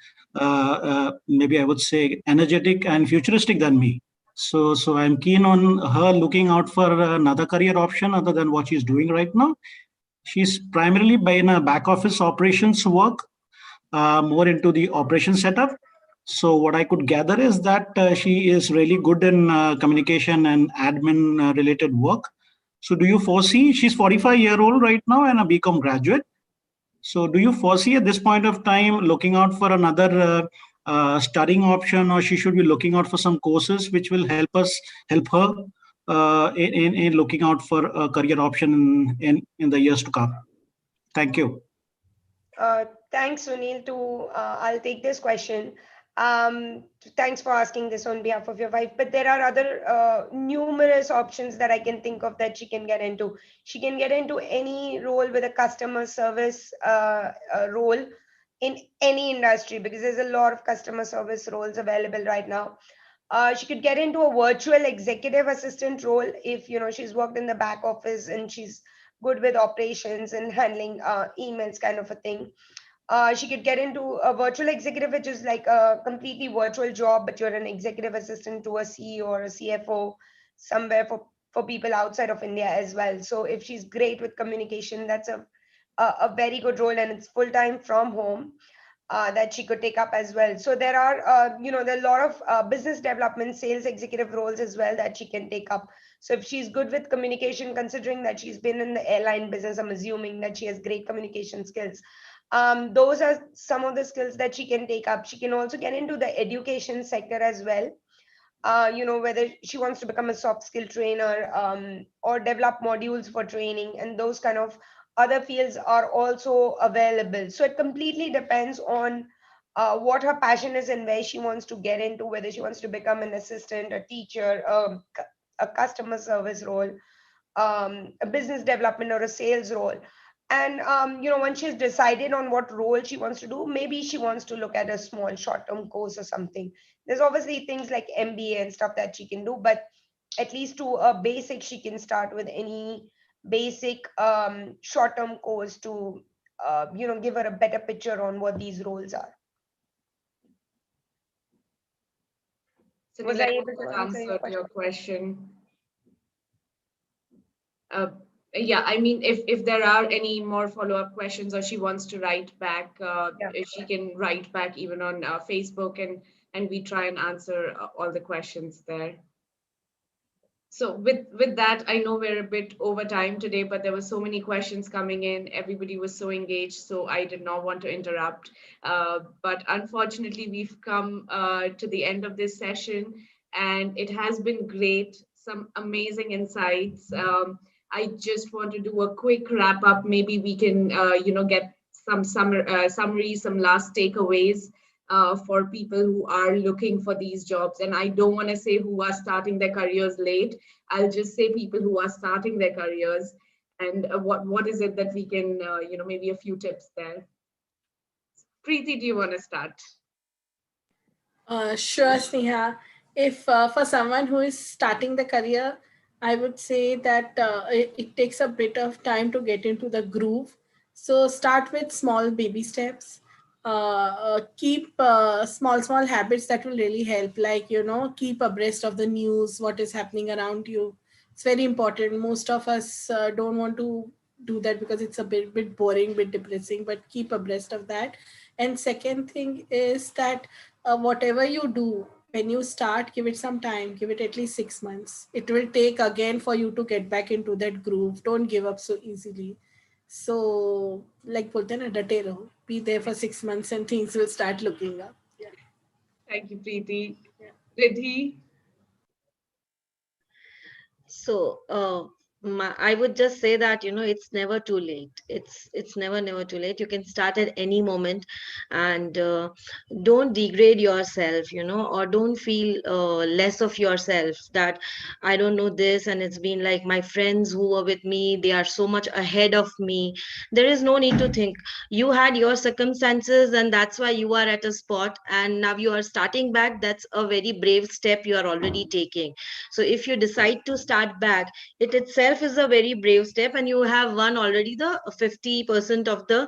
S10: maybe I would say, energetic and futuristic than me. So I'm keen on her looking out for another career option other than what she's doing right now. She's primarily in a back office operations work, more into the operation setup. So what I could gather is that she is really good in communication and admin related work. So do you foresee, she's 45-year-old right now and a BCom graduate. So do you foresee at this point of time looking out for another studying option, or she should be looking out for some courses which will help her in looking out for a career option in the years to come? Thank you.
S5: Thanks, Sunil. I'll take this question. Thanks for asking this on behalf of your wife. But there are other numerous options that I can think of that she can get into. She can get into any role with a customer service role in any industry, because there's a lot of customer service roles available right now. She could get into a virtual executive assistant role if she's worked in the back office and she's good with operations and handling emails, kind of a thing. She could get into a virtual executive, which is like a completely virtual job, but you're an executive assistant to a CEO or a CFO somewhere for people outside of India as well. So if she's great with communication, that's a very good role, and it's full time from home. That she could take up as well. So there are, there are a lot of business development, sales executive roles as well that she can take up. So if she's good with communication, considering that she's been in the airline business, I'm assuming that she has great communication skills. Those are some of the skills that she can take up. She can also get into the education sector as well. Whether she wants to become a soft skill trainer or develop modules for training, and those kind of other fields are also available. So it completely depends on what her passion is and where she wants to get into, whether she wants to become an assistant, a teacher, a customer service role, a business development or a sales role. And once she's decided on what role she wants to do, maybe she wants to look at a small short-term course or something. There's obviously things like MBA and stuff that she can do, but at least to a basic, she can start with any basic short-term course to give her a better picture on what these roles are.
S1: Was I able to answer your question? Yeah, I mean, if there are any more follow-up questions, or she wants to write back, if she can write back even on Facebook, and we try and answer all the questions there. So with that, I know we're a bit over time today, but there were so many questions coming in. Everybody was so engaged, so I did not want to interrupt. But unfortunately, we've come to the end of this session, and it has been great. Some amazing insights. I just want to do a quick wrap up. Maybe we can, get some summary, some last takeaways for people who are looking for these jobs. And I don't want to say who are starting their careers late. I'll just say people who are starting their careers. And what is it that we can, maybe a few tips there. Preeti, do you want to start?
S4: Sure, Sneha. If for someone who is starting the career, I would say that it takes a bit of time to get into the groove. So start with small baby steps. Keep small habits that will really help. Like, keep abreast of the news, what is happening around you. It's very important. Most of us don't want to do that because it's a bit boring, bit depressing. But keep abreast of that. And second thing is that whatever you do, when you start, give it some time, give it at least 6 months. It will take again for you to get back into that groove. Don't give up so easily. So, like bolte na, date raho. Be there for 6 months and things will start looking up. Yeah.
S1: Thank you, Preeti. Riddhi?
S2: So, I would just say that it's never too late. It's never too late. You can start at any moment, and don't degrade yourself, or don't feel less of yourself. That I don't know this, and it's been like my friends who were with me, they are so much ahead of me. There is no need to think. You had your circumstances, and that's why you are at a spot, and now you are starting back. That's a very brave step you are already taking. So if you decide to start back, it itself is a very brave step, and you have won already the 50% of the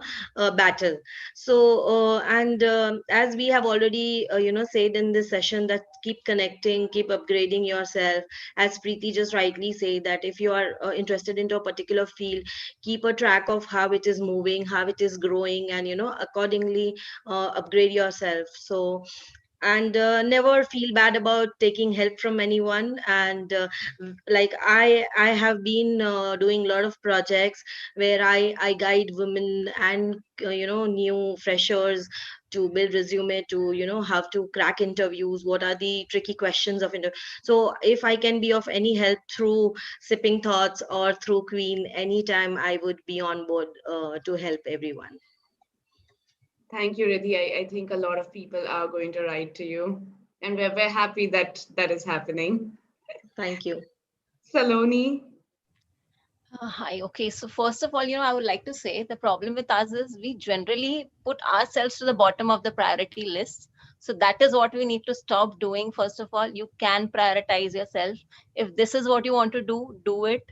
S2: battle. So and as we have already said in this session, that keep connecting, keep upgrading yourself. As Preeti just rightly said, that if you are interested into a particular field, keep a track of how it is moving, how it is growing, and accordingly upgrade yourself. So, and never feel bad about taking help from anyone. And like I have been doing a lot of projects where I guide women and new freshers to build resume, to how to crack interviews, what are the tricky questions of interview. So if I can be of any help through Sipping Thoughts or through Qween, anytime I would be on board to help everyone.
S1: Thank you, Riddhi. I think a lot of people are going to write to you, and we're happy that that is happening.
S2: Thank you.
S1: Saloni?
S3: Hi. Okay. So first of all, I would like to say the problem with us is we generally put ourselves to the bottom of the priority list. So that is what we need to stop doing. First of all, you can prioritize yourself. If this is what you want to do it.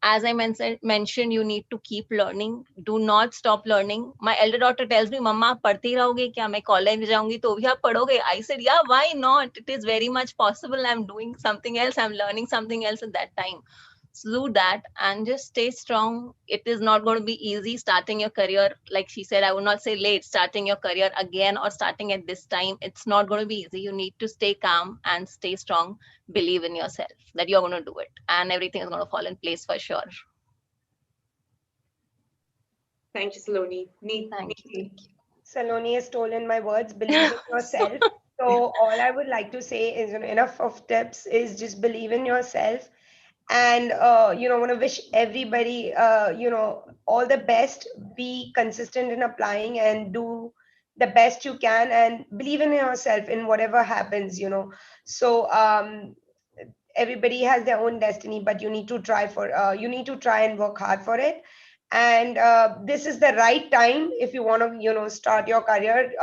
S3: As I mentioned, you need to keep learning. Do not stop learning. My elder daughter tells me, "Mama, पढ़ती रहोगे क्या? मैं college में जाऊंगी तो भी आप पढ़ोगे?" I said, "Yeah, why not? It is very much possible. I'm doing something else. I'm learning something else at that time." So do that and just stay strong. It is not going to be easy starting your career. Like she said, I would not say late, starting your career again or starting at this time. It's not going to be easy. You need to stay calm and stay strong. Believe in yourself that you're going to do it and everything is going to fall in place for sure.
S1: Thank you, Saloni.
S3: Thank you.
S5: Saloni has stolen my words. Believe in yourself. So all I would like to say is, enough of tips is just believe in yourself. And want to wish everybody all the best. Be consistent in applying and do the best you can, and believe in yourself in whatever happens. So everybody has their own destiny, but you need to try and work hard for it. And this is the right time if you want to start your career,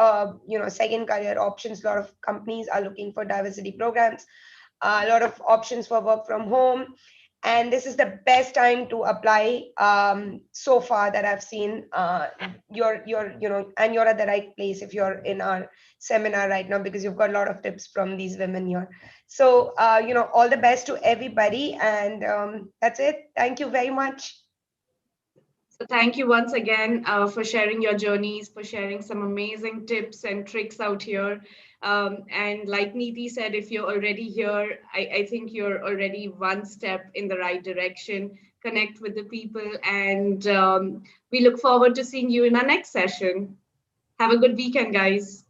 S5: second career options. A lot of companies are looking for diversity programs, a lot of options for work from home, and this is the best time to apply so far that I've seen. You're and you're at the right place if you're in our seminar right now, because you've got a lot of tips from these women here. So all the best to everybody, and that's it. Thank you very much.
S1: So thank you once again for sharing your journeys, for sharing some amazing tips and tricks out here. And like Niti said, if you're already here, I think you're already one step in the right direction. Connect with the people, and we look forward to seeing you in our next session. Have a good weekend, guys.